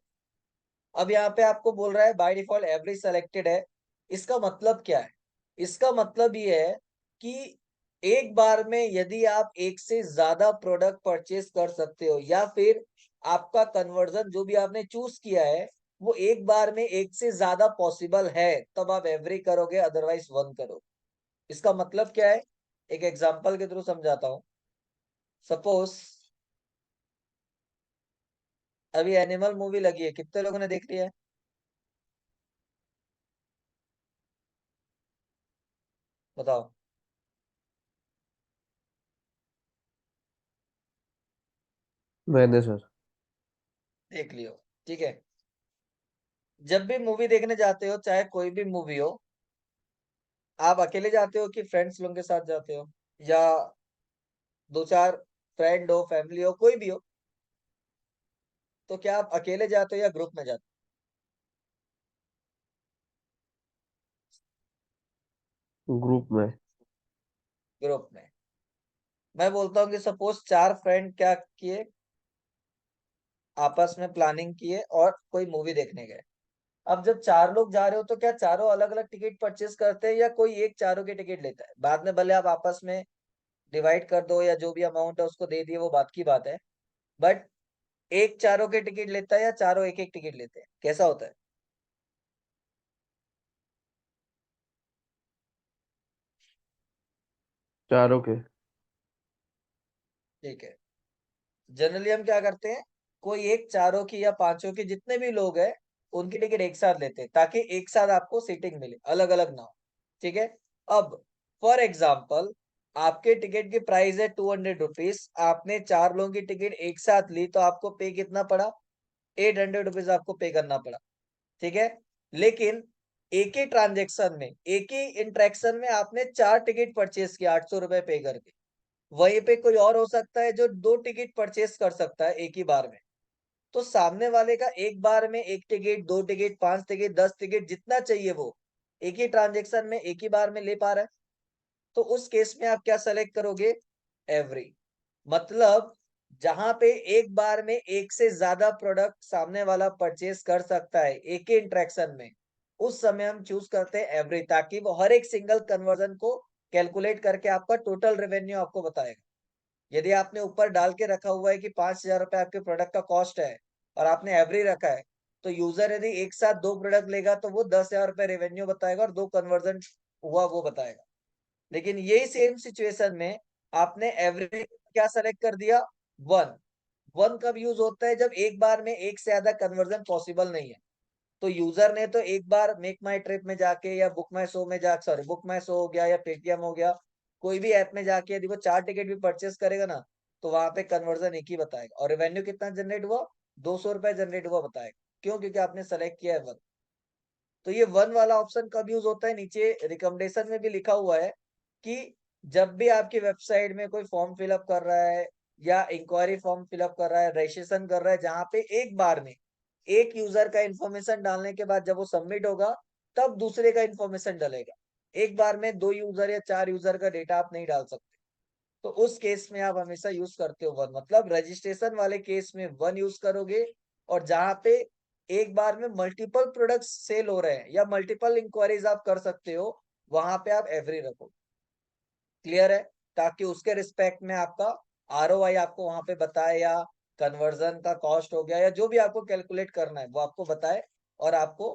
अब यहाँ पे आपको बोल रहा है बाय डिफॉल्ट एवरेज सेलेक्टेड है। इसका मतलब क्या है, इसका मतलब ये है कि एक बार में यदि आप एक से ज्यादा प्रोडक्ट परचेस कर सकते हो, या फिर आपका कन्वर्जन जो भी आपने चूज किया है वो एक बार में एक से ज्यादा पॉसिबल है, तब आप एवरी करोगे, अदरवाइज वन करो। इसका मतलब क्या है, एक एग्जांपल के थ्रू समझाता हूँ। सपोज अभी एनिमल मूवी लगी है, कितने लोगों ने देख लिया है, बताओ। मैंने सर। देख लियो, ठीक है। जब भी मूवी देखने जाते हो, चाहे कोई भी मूवी हो, आप अकेले जाते हो कि फ्रेंड्स लोगों के साथ जाते हो, या दो चार फ्रेंड हो, फैमिली हो, कोई भी हो, तो क्या आप अकेले जाते हो या ग्रुप में जाते ग्रुप में। हो? ग्रुप में। मैं बोलता हूँ कि सपोज चार फ्रेंड क्या किए, आपस में प्लानिंग किए और कोई मूवी देखने गए, अब जब 4 लोग जा रहे हो तो क्या चारों अलग अलग टिकट परचेस करते हैं या कोई एक चारों की टिकट लेता है? बाद में भले आप आपस में डिवाइड कर दो या जो भी अमाउंट है उसको दे दिए, वो बात की बात है, बट एक चारों के टिकट लेता है या चारों एक एक टिकट लेते हैं, कैसा होता है? चारों के। ठीक है, जनरली हम क्या करते हैं, कोई एक चारों की या पांचों की, जितने भी लोग हैं उनकी टिकट एक साथ लेते हैं ताकि एक साथ आपको सीटिंग मिले, अलग अलग ना हो। ठीक है, अब फॉर एग्जाम्पल आपके टिकट की प्राइस है 200 रुपीज, आपने 4 लोगों की टिकट एक साथ ली तो आपको पे कितना पड़ा? 800 रुपीज आपको पे करना पड़ा। ठीक है, लेकिन एक ही ट्रांजेक्शन में, एक ही इंट्रैक्शन में आपने 4 टिकट परचेस किया 800 रुपए पे करके। वहीं पे कोई और हो सकता है जो 2 टिकट परचेस कर सकता है एक ही बार में। तो सामने वाले का एक बार में 1 टिकट, 2 टिकट, 5 टिकट, 10 टिकट, जितना चाहिए वो एक ही ट्रांजेक्शन में एक ही बार में ले पा रहा है। तो उस केस में आप क्या सेलेक्ट करोगे? एवरी। मतलब जहां पे एक बार में एक से ज्यादा प्रोडक्ट सामने वाला परचेस कर सकता है एक ही इंट्रैक्शन में, उस समय हम चूज करते हैं एवरी, ताकि वो हर एक सिंगल कन्वर्जन को कैलकुलेट करके आपका टोटल रेवेन्यू आपको बताएगा। यदि आपने ऊपर डाल के रखा हुआ है कि 5,000 रुपए आपके प्रोडक्ट का कॉस्ट है और आपने एवरी रखा है, तो यूजर यदि एक साथ 2 प्रोडक्ट लेगा तो वो 10,000 रुपए रेवेन्यू बताएगा और 2 कन्वर्जन हुआ वो बताएगा। लेकिन यही सेम सिचुएशन में आपने एवरेज क्या सेलेक्ट कर दिया? वन। वन कब यूज होता है? जब एक बार में एक से ज्यादा कन्वर्जन पॉसिबल नहीं है। तो यूजर ने तो एक बार मेक माई ट्रिप में जाके या बुक माई शो में जा, सॉरी बुक माई शो हो गया या पेटीएम हो गया, कोई भी ऐप में जाके यदि वो 4 टिकट भी परचेस करेगा ना, तो वहां पे कन्वर्जन एक ही बताएगा और रेवेन्यू कितना जनरेट हुआ? 200 रुपए जनरेट हुआ बताएगा। क्यों? क्योंकि आपने सेलेक्ट किया है वन। तो ये वन वाला ऑप्शन कब यूज होता है? नीचे रिकमेंडेशन में भी लिखा हुआ है कि जब भी आपकी वेबसाइट में कोई फॉर्म फिलअप कर रहा है या इंक्वायरी फॉर्म फिलअप कर रहा है, रजिस्ट्रेशन कर रहा है, जहां पे एक बार में एक यूजर का इंफॉर्मेशन डालने के बाद जब वो सबमिट होगा तब दूसरे का इंफॉर्मेशन डलेगा। एक बार में 2 यूजर या 4 यूजर का डेटा आप नहीं डाल सकते। तो उस केस में आप हमेशा यूज करते हो वन, मतलब रजिस्ट्रेशन वाले केस में वन यूज करोगे। और जहां पे एक बार में मल्टीपल प्रोडक्ट्स सेल हो रहे हैं या मल्टीपल इंक्वायरीज आप कर सकते हो, वहां पे आप एवरी रखो। क्लियर है? ताकि उसके रिस्पेक्ट में आपका आरओआई आपको वहां पे बताए, या कन्वर्जन का कॉस्ट हो गया या जो भी आपको कैलकुलेट करना है वो आपको बताए, और आपको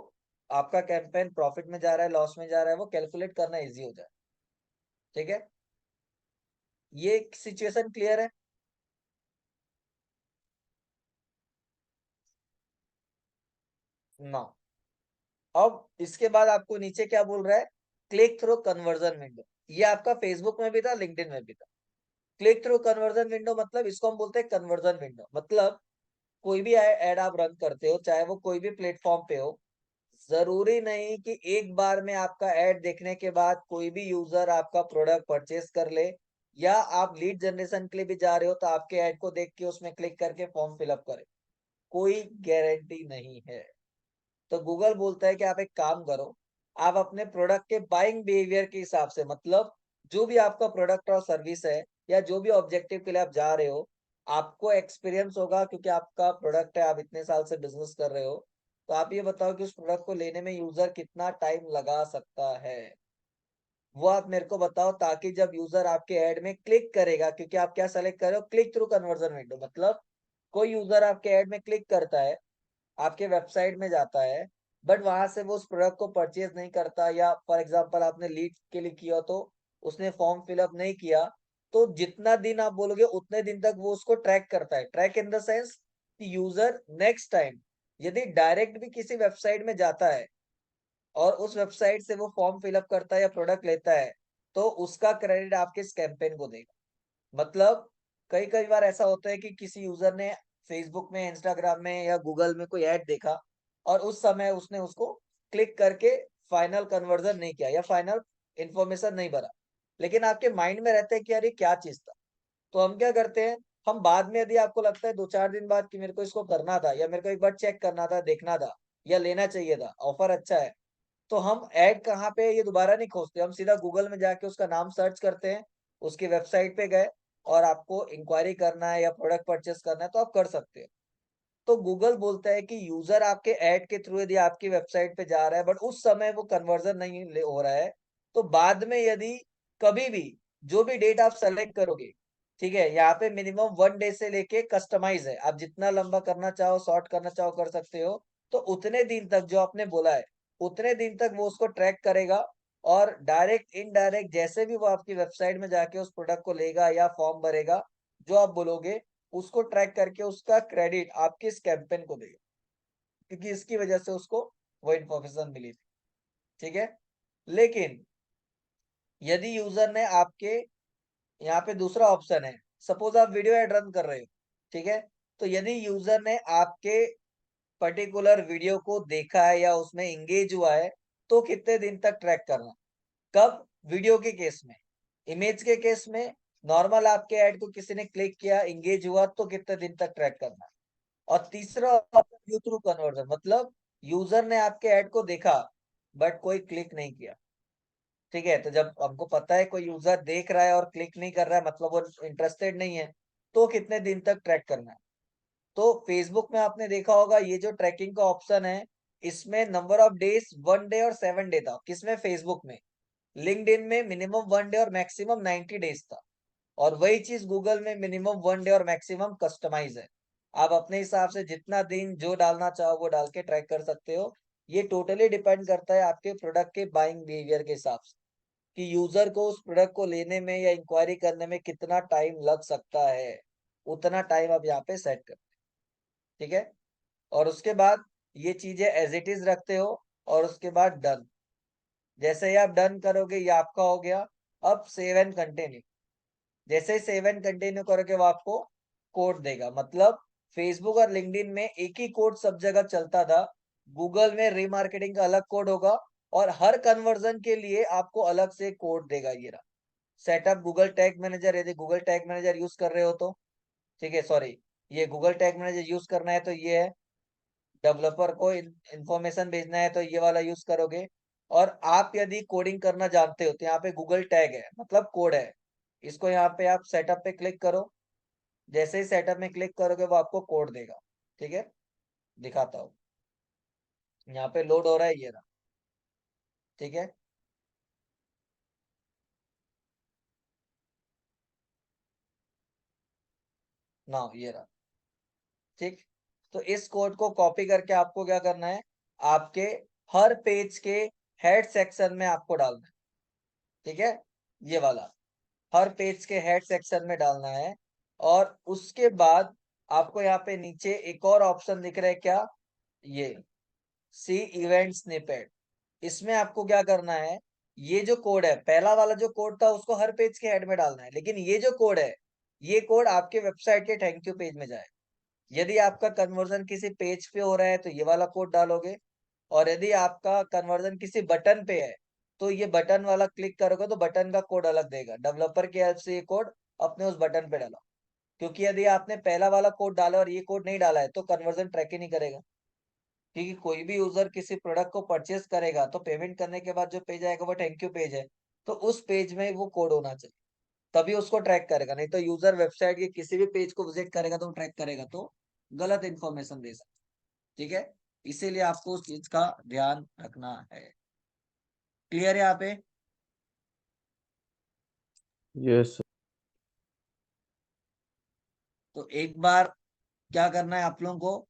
आपका कैंपेन प्रॉफिट में जा रहा है लॉस में जा रहा है वो कैलकुलेट करना इजी हो जाए। ठीक है, ये सिचुएशन क्लियर है ना? अब इसके बाद आपको नीचे क्या बोल रहा है? Click through conversion window. ये आपका फेसबुक में भी था, लिंक्डइन में भी था। क्लिक थ्रू कन्वर्जन विंडो मतलब इसको हम बोलते हैं कन्वर्जन विंडो। मतलब कोई भी एड आप रन करते हो, चाहे वो कोई भी प्लेटफॉर्म पे हो, जरूरी नहीं कि एक बार में आपका एड देखने के बाद कोई भी यूजर आपका प्रोडक्ट परचेस कर ले, या आप लीड जनरेशन के लिए भी जा रहे हो तो आपके एड को देख के उसमें क्लिक करके फॉर्म फिलअप करे। कोई गारंटी नहीं है। तो गूगल बोलता है कि आप एक काम करो, आप अपने प्रोडक्ट के बाइंग बिहेवियर के हिसाब से, मतलब जो भी आपका प्रोडक्ट और सर्विस है या जो भी ऑब्जेक्टिव के लिए आप जा रहे हो, आपको एक्सपीरियंस होगा क्योंकि आपका प्रोडक्ट है, आप इतने साल से बिजनेस कर रहे हो, तो आप ये बताओ कि उस प्रोडक्ट को लेने में यूजर कितना टाइम लगा सकता है, वो आप मेरे को बताओ। ताकि जब यूजर आपके ऐड में क्लिक करेगा, क्योंकि आप क्या सेलेक्ट कर रहे हो? Click through conversion window. मतलब कोई यूजर आपके ऐड में क्लिक करता है, आपके वेबसाइट में जाता है, बट वहां से वो उस प्रोडक्ट को परचेज नहीं करता, या फॉर एग्जांपल आपने लीड के लिए किया तो उसने फॉर्म फिलअप नहीं किया, तो जितना दिन आप बोलोगे उतने दिन तक वो उसको ट्रैक करता है। ट्रैक इन द सेंस कि यूजर नेक्स्ट टाइम यदि डायरेक्ट भी किसी वेबसाइट में जाता है और उस वेबसाइट से वो फॉर्म फिलअप करता है या प्रोडक्ट लेता है, तो उसका क्रेडिट आपके इस कैंपेन को देगा। मतलब कई कई बार ऐसा होता है कि किसी यूजर ने फेसबुक में, इंस्टाग्राम में या गूगल में कोई ऐड देखा और उस समय उसने उसको क्लिक करके फाइनल कन्वर्जन नहीं किया या फाइनल इंफॉर्मेशन नहीं भरा, लेकिन आपके माइंड में रहता है कि यार ये क्या चीज था। तो हम क्या करते हैं, हम बाद में, यदि आपको लगता है 2-4 दिन बाद कि मेरे को इसको करना था या मेरे को एक बार चेक करना था, देखना था या लेना चाहिए था, ऑफर अच्छा है, तो हम ऐड कहाँ पे है ये दोबारा नहीं खोजते, हम सीधा गूगल में जाके उसका नाम सर्च करते हैं, उसकी वेबसाइट पे गए और आपको इंक्वायरी करना है या प्रोडक्ट परचेस करना है तो आप कर सकते हो। तो गूगल बोलता है कि यूजर आपके ऐड के थ्रू यदि आपकी वेबसाइट पे जा रहा है बट उस समय वो कन्वर्जन नहीं हो रहा है, तो बाद में यदि कभी भी जो भी डेट आप सेलेक्ट करोगे, ठीक है, यहाँ पे मिनिमम 1 डे से लेके कस्टमाइज है, आप जितना लंबा करना चाहो, शॉर्ट करना चाहो कर सकते हो। तो उतने दिन तक जो आपने बोला है उतने दिन तक वो उसको ट्रैक करेगा, और डायरेक्ट इनडायरेक्ट जैसे भी वो आपकी वेबसाइट में जाके उस प्रोडक्ट को लेगा या फॉर्म भरेगा जो आप बोलोगे, उसको ट्रैक करके उसका क्रेडिट आपके इस कैंपेन को देगा, क्योंकि इसकी वजह से उसको वो इन्फॉर्मेशन मिली थी। ठीक है, लेकिन यदि यूजर ने आपके, यहाँ पे दूसरा ऑप्शन है, सपोज आप वीडियो एड रन कर रहे हो, ठीक है, तो यदि यूजर ने आपके पर्टिकुलर वीडियो को देखा है या उसमें इंगेज हुआ है, तो कितने दिन तक ट्रैक करना। कब? वीडियो के केस में। इमेज के केस में नॉर्मल आपके ऐड को किसी ने क्लिक किया, इंगेज हुआ, तो कितने दिन तक ट्रैक करना। और तीसरा ऑप्शन व्यू थ्रू कन्वर्जन, मतलब यूजर ने आपके ऐड को देखा बट कोई क्लिक नहीं किया। ठीक है, तो जब हमको पता है कोई यूजर देख रहा है और क्लिक नहीं कर रहा है, मतलब वो इंटरेस्टेड नहीं है, तो कितने दिन तक ट्रैक करना है। तो फेसबुक में आपने देखा होगा ये जो ट्रैकिंग का ऑप्शन है, इसमें नंबर ऑफ डेज 1 डे और 7 डे था। किसमें? फेसबुक में। लिंक्डइन में मिनिमम 1 डे और मैक्सिमम 90 डेज था। और वही चीज गूगल में मिनिमम 1 डे और मैक्सिमम कस्टमाइज है। आप अपने हिसाब से जितना दिन जो डालना चाहो वो डाल के ट्रैक कर सकते हो। ये टोटली डिपेंड करता है आपके प्रोडक्ट के बाइंग बिहेवियर के हिसाब से, कि यूजर को उस प्रोडक्ट को लेने में या इंक्वायरी करने में कितना टाइम लग सकता है, उतना टाइम आप यहाँ पे सेट कर। ठीक है, और उसके बाद ये चीजें एज इट इज रखते हो, और उसके बाद डन। जैसे ही आप डन करोगे ये आपका हो गया। अब सेव एंड कंटिन्यू। जैसे ही सेव एंड कंटिन्यू करोगे वो आपको कोड देगा। मतलब फेसबुक और लिंक्डइन में एक ही कोड सब जगह चलता था, गूगल में रीमार्केटिंग का अलग कोड होगा, और हर कन्वर्जन के लिए आपको अलग से कोड देगा। ये रहा सेटअप गूगल टैग मैनेजर। यदि गूगल टैग मैनेजर यूज कर रहे हो तो, ठीक है, सॉरी, ये गूगल टैग मैनेजर यूज करना है तो ये है। डेवलपर को इंफॉर्मेशन भेजना है तो ये वाला यूज करोगे। और आप यदि कोडिंग करना जानते हो तो यहाँ पे गूगल टैग है, मतलब कोड है। इसको यहाँ पे आप सेटअप पे क्लिक करो। जैसे ही सेटअप में क्लिक करोगे वो आपको कोड देगा। ठीक है, दिखाता हूँ। यहाँ पे लोड हो रहा है, ये रहा। ठीक है, ना ये रहा। ठीक, तो इस कोड को कॉपी करके आपको क्या करना है, आपके हर पेज के हेड सेक्शन में आपको डालना है। ठीक है, ये वाला हर पेज के हेड सेक्शन में डालना है। और उसके बाद आपको यहाँ पे नीचे एक और ऑप्शन दिख रहा है, क्या? ये सी इवेंट स्निपेट। इसमें आपको क्या करना है, ये जो कोड है, पहला वाला जो कोड था उसको हर पेज के हेड में डालना है, लेकिन ये जो कोड है, ये कोड आपके वेबसाइट के थैंक यू पेज में जाए। यदि आपका कन्वर्जन किसी पेज पे हो रहा है तो ये वाला कोड डालोगे, और यदि आपका कन्वर्जन किसी बटन पे है तो ये बटन वाला क्लिक करोगे तो बटन का कोड अलग देगा। डेवलपर की हेल्प से ये कोड अपने उस बटन पे डालो, क्योंकि यदि आपने पहला वाला कोड डाला और ये कोड नहीं डाला है तो कन्वर्जन ट्रैक ही नहीं करेगा। क्योंकि कोई भी यूजर किसी प्रोडक्ट को परचेस करेगा तो पेमेंट करने के बाद जो पेज आएगा वो थैंक यू पेज है, तो उस पेज में वो कोड होना चाहिए, तभी उसको ट्रैक करेगा। नहीं तो यूजर वेबसाइट के किसी भी पेज को विजिट करेगा तो वो ट्रैक करेगा तो गलत इन्फॉर्मेशन दे सकता। ठीक है, इसीलिए आपको उस चीज का ध्यान रखना है। क्लियर है यहाँ पे? यस तो एक बार क्या करना है आप लोगों को,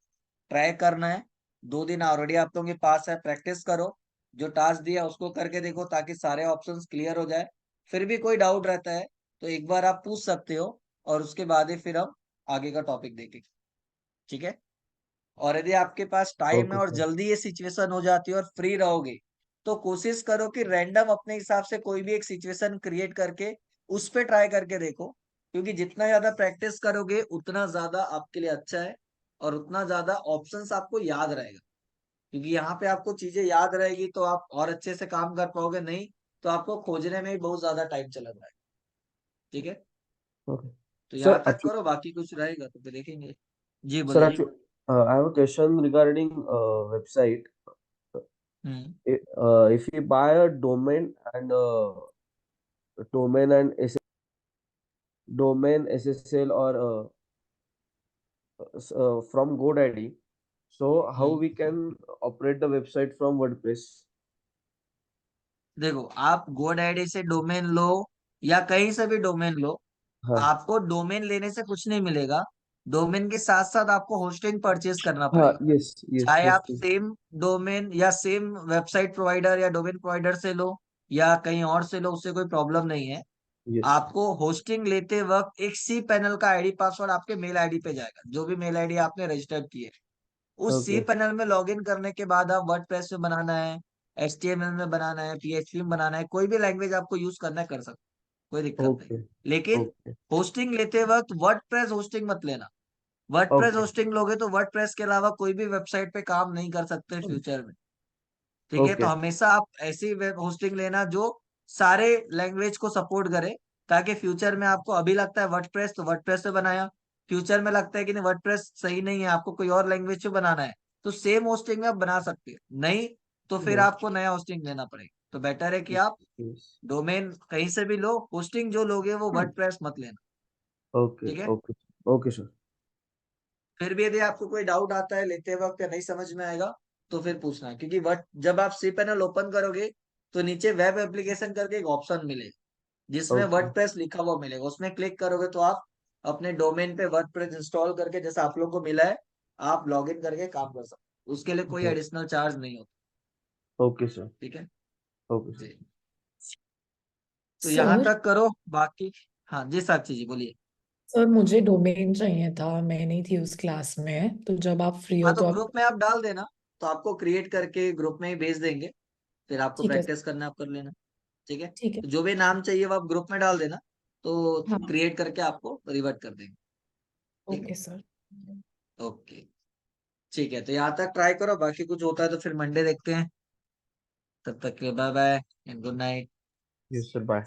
ट्राई करना है। 2 दिन ऑलरेडी आप लोगों के पास है, प्रैक्टिस करो। जो टास्क दिया उसको करके देखो ताकि सारे ऑप्शंस क्लियर हो जाए। फिर भी कोई डाउट रहता है तो एक बार आप पूछ सकते हो, और उसके बाद ही फिर हम आगे का टॉपिक देखेंगे। ठीक है, और यदि आपके पास टाइम है ओके और सर जल्दी ये सिचुएशन हो जाती है और फ्री रहोगे, तो कोशिश करो कि रैंडम अपने हिसाब से कोई भी एक सिचुएशन क्रिएट करके उस पे ट्राई करके देखो। क्योंकि जितना ज्यादा प्रैक्टिस करोगे उतना ज्यादा आपके लिए अच्छा है, और उतना ज्यादा ऑप्शंस आपको याद रहेगा। क्योंकि यहाँ पे आपको चीजें याद रहेगी तो आप और अच्छे से काम कर पाओगे, नहीं तो आपको खोजने में ही बहुत ज्यादा टाइम चला जाएगा। ठीक है, ओके तो सर यहाँ तक एक्चुअली करो, बाकी कुछ रहेगा तो फिर देखेंगे। जी सर बोलिए। Actually I have a question regarding website hmm. if you buy a domain and SSL or from GoDaddy. So how hmm, we can operate the website from WordPress? देखो आप GoDaddy से डोमेन लो या कहीं से भी domain लो, हाँ आपको domain लेने से कुछ नहीं मिलेगा। डोमेन के साथ साथ आपको होस्टिंग परचेज करना हाँ, पड़ेगा। yes, yes, चाहे आप hosting. सेम डोमेन या सेम वेबसाइट प्रोवाइडर या डोमेन प्रोवाइडर से लो या कहीं और से लो, उससे कोई प्रॉब्लम नहीं है। Yes. आपको होस्टिंग लेते वक्त एक सी पैनल का आईडी पासवर्ड आपके मेल आईडी पे जाएगा, जो भी मेल आईडी आपने रजिस्टर्ड की है। उस सी Okay. पैनल में लॉगिन करने के बाद आप वर्डप्रेस में बनाना है, एचटीएमएल में बनाना है, पीएचपी में बनाना है, कोई भी लैंग्वेज आपको यूज करना है कर सकते हो, कोई दिक्कत नहीं। Okay. लेकिन Okay. होस्टिंग लेते वक्त वर्डप्रेस होस्टिंग मत लेना। WordPress Okay. होस्टिंग लोगे तो वर्डप्रेस के अलावा कोई भी वेबसाइट पे काम नहीं कर सकते फ्यूचर में। ठीक है, तो Okay. हमेशा आप ऐसी वेब होस्टिंग लेना जो सारे लैंग्वेज को सपोर्ट करे, ताकि फ्यूचर में आपको अभी लगता है वर्डप्रेस तो वर्डप्रेस से बनाया, फ्यूचर में लगता है कि नहीं वर्डप्रेस सही नहीं है, आपको कोई और लैंग्वेज से बनाना है, तो सेम होस्टिंग में आप बना सकते हो। नहीं तो फिर Yes. आपको नया होस्टिंग लेना पड़ेगा। तो बेटर है कि Yes. आप Yes. डोमेन कहीं से भी लो, होस्टिंग जो लोगे वो वर्डप्रेस मत लेना। Okay. ठीक है, Okay. Okay, sir. फिर भी यदि आपको कोई डाउट आता है लेते वक्त या नहीं समझ में आएगा तो फिर पूछना, क्योंकि वर्ड जब आप सी पैनल ओपन करोगे तो नीचे वेब एप्लीकेशन करके एक ऑप्शन मिलेगा जिसमें Okay. वर्डप्रेस लिखा हुआ मिलेगा, उसमें क्लिक करोगे तो आप अपने डोमेन पे वर्डप्रेस इंस्टॉल करके, जैसा आप लोग को मिला है, आप लॉगिन करके काम कर सकते हो। उसके लिए कोई Oh, एडिशनल चार्ज नहीं होता। okay, sir. ठीक है Okay, sir. जी, तो यहाँ सर तक करो बाकी। हाँ जी साक्षी जी बोलिए। सर मुझे डोमेन चाहिए था, मैं नहीं थी उस क्लास में, तो जब आप फ्री हाँ हो तो तो आप। ग्रुप में आप डाल देना, तो आपको क्रिएट करके ग्रुप में ही भेज देंगे, फिर आपको ठीक है। प्रैक्टिस करना आप कर लेना। ठीक है, ठीक है। तो जो भी नाम चाहिए वो आप ग्रुप में डाल देना, तो हाँ। क्रिएट करके आपको रिवर्ट कर देंगे। ठीक है, ओके सर। ओके, ठीक है, तो यहाँ तक ट्राई करो, बाकी कुछ होता है तो फिर मंडे देखते हैं। तब तक के bye bye and good night. Yes, sir. Bye.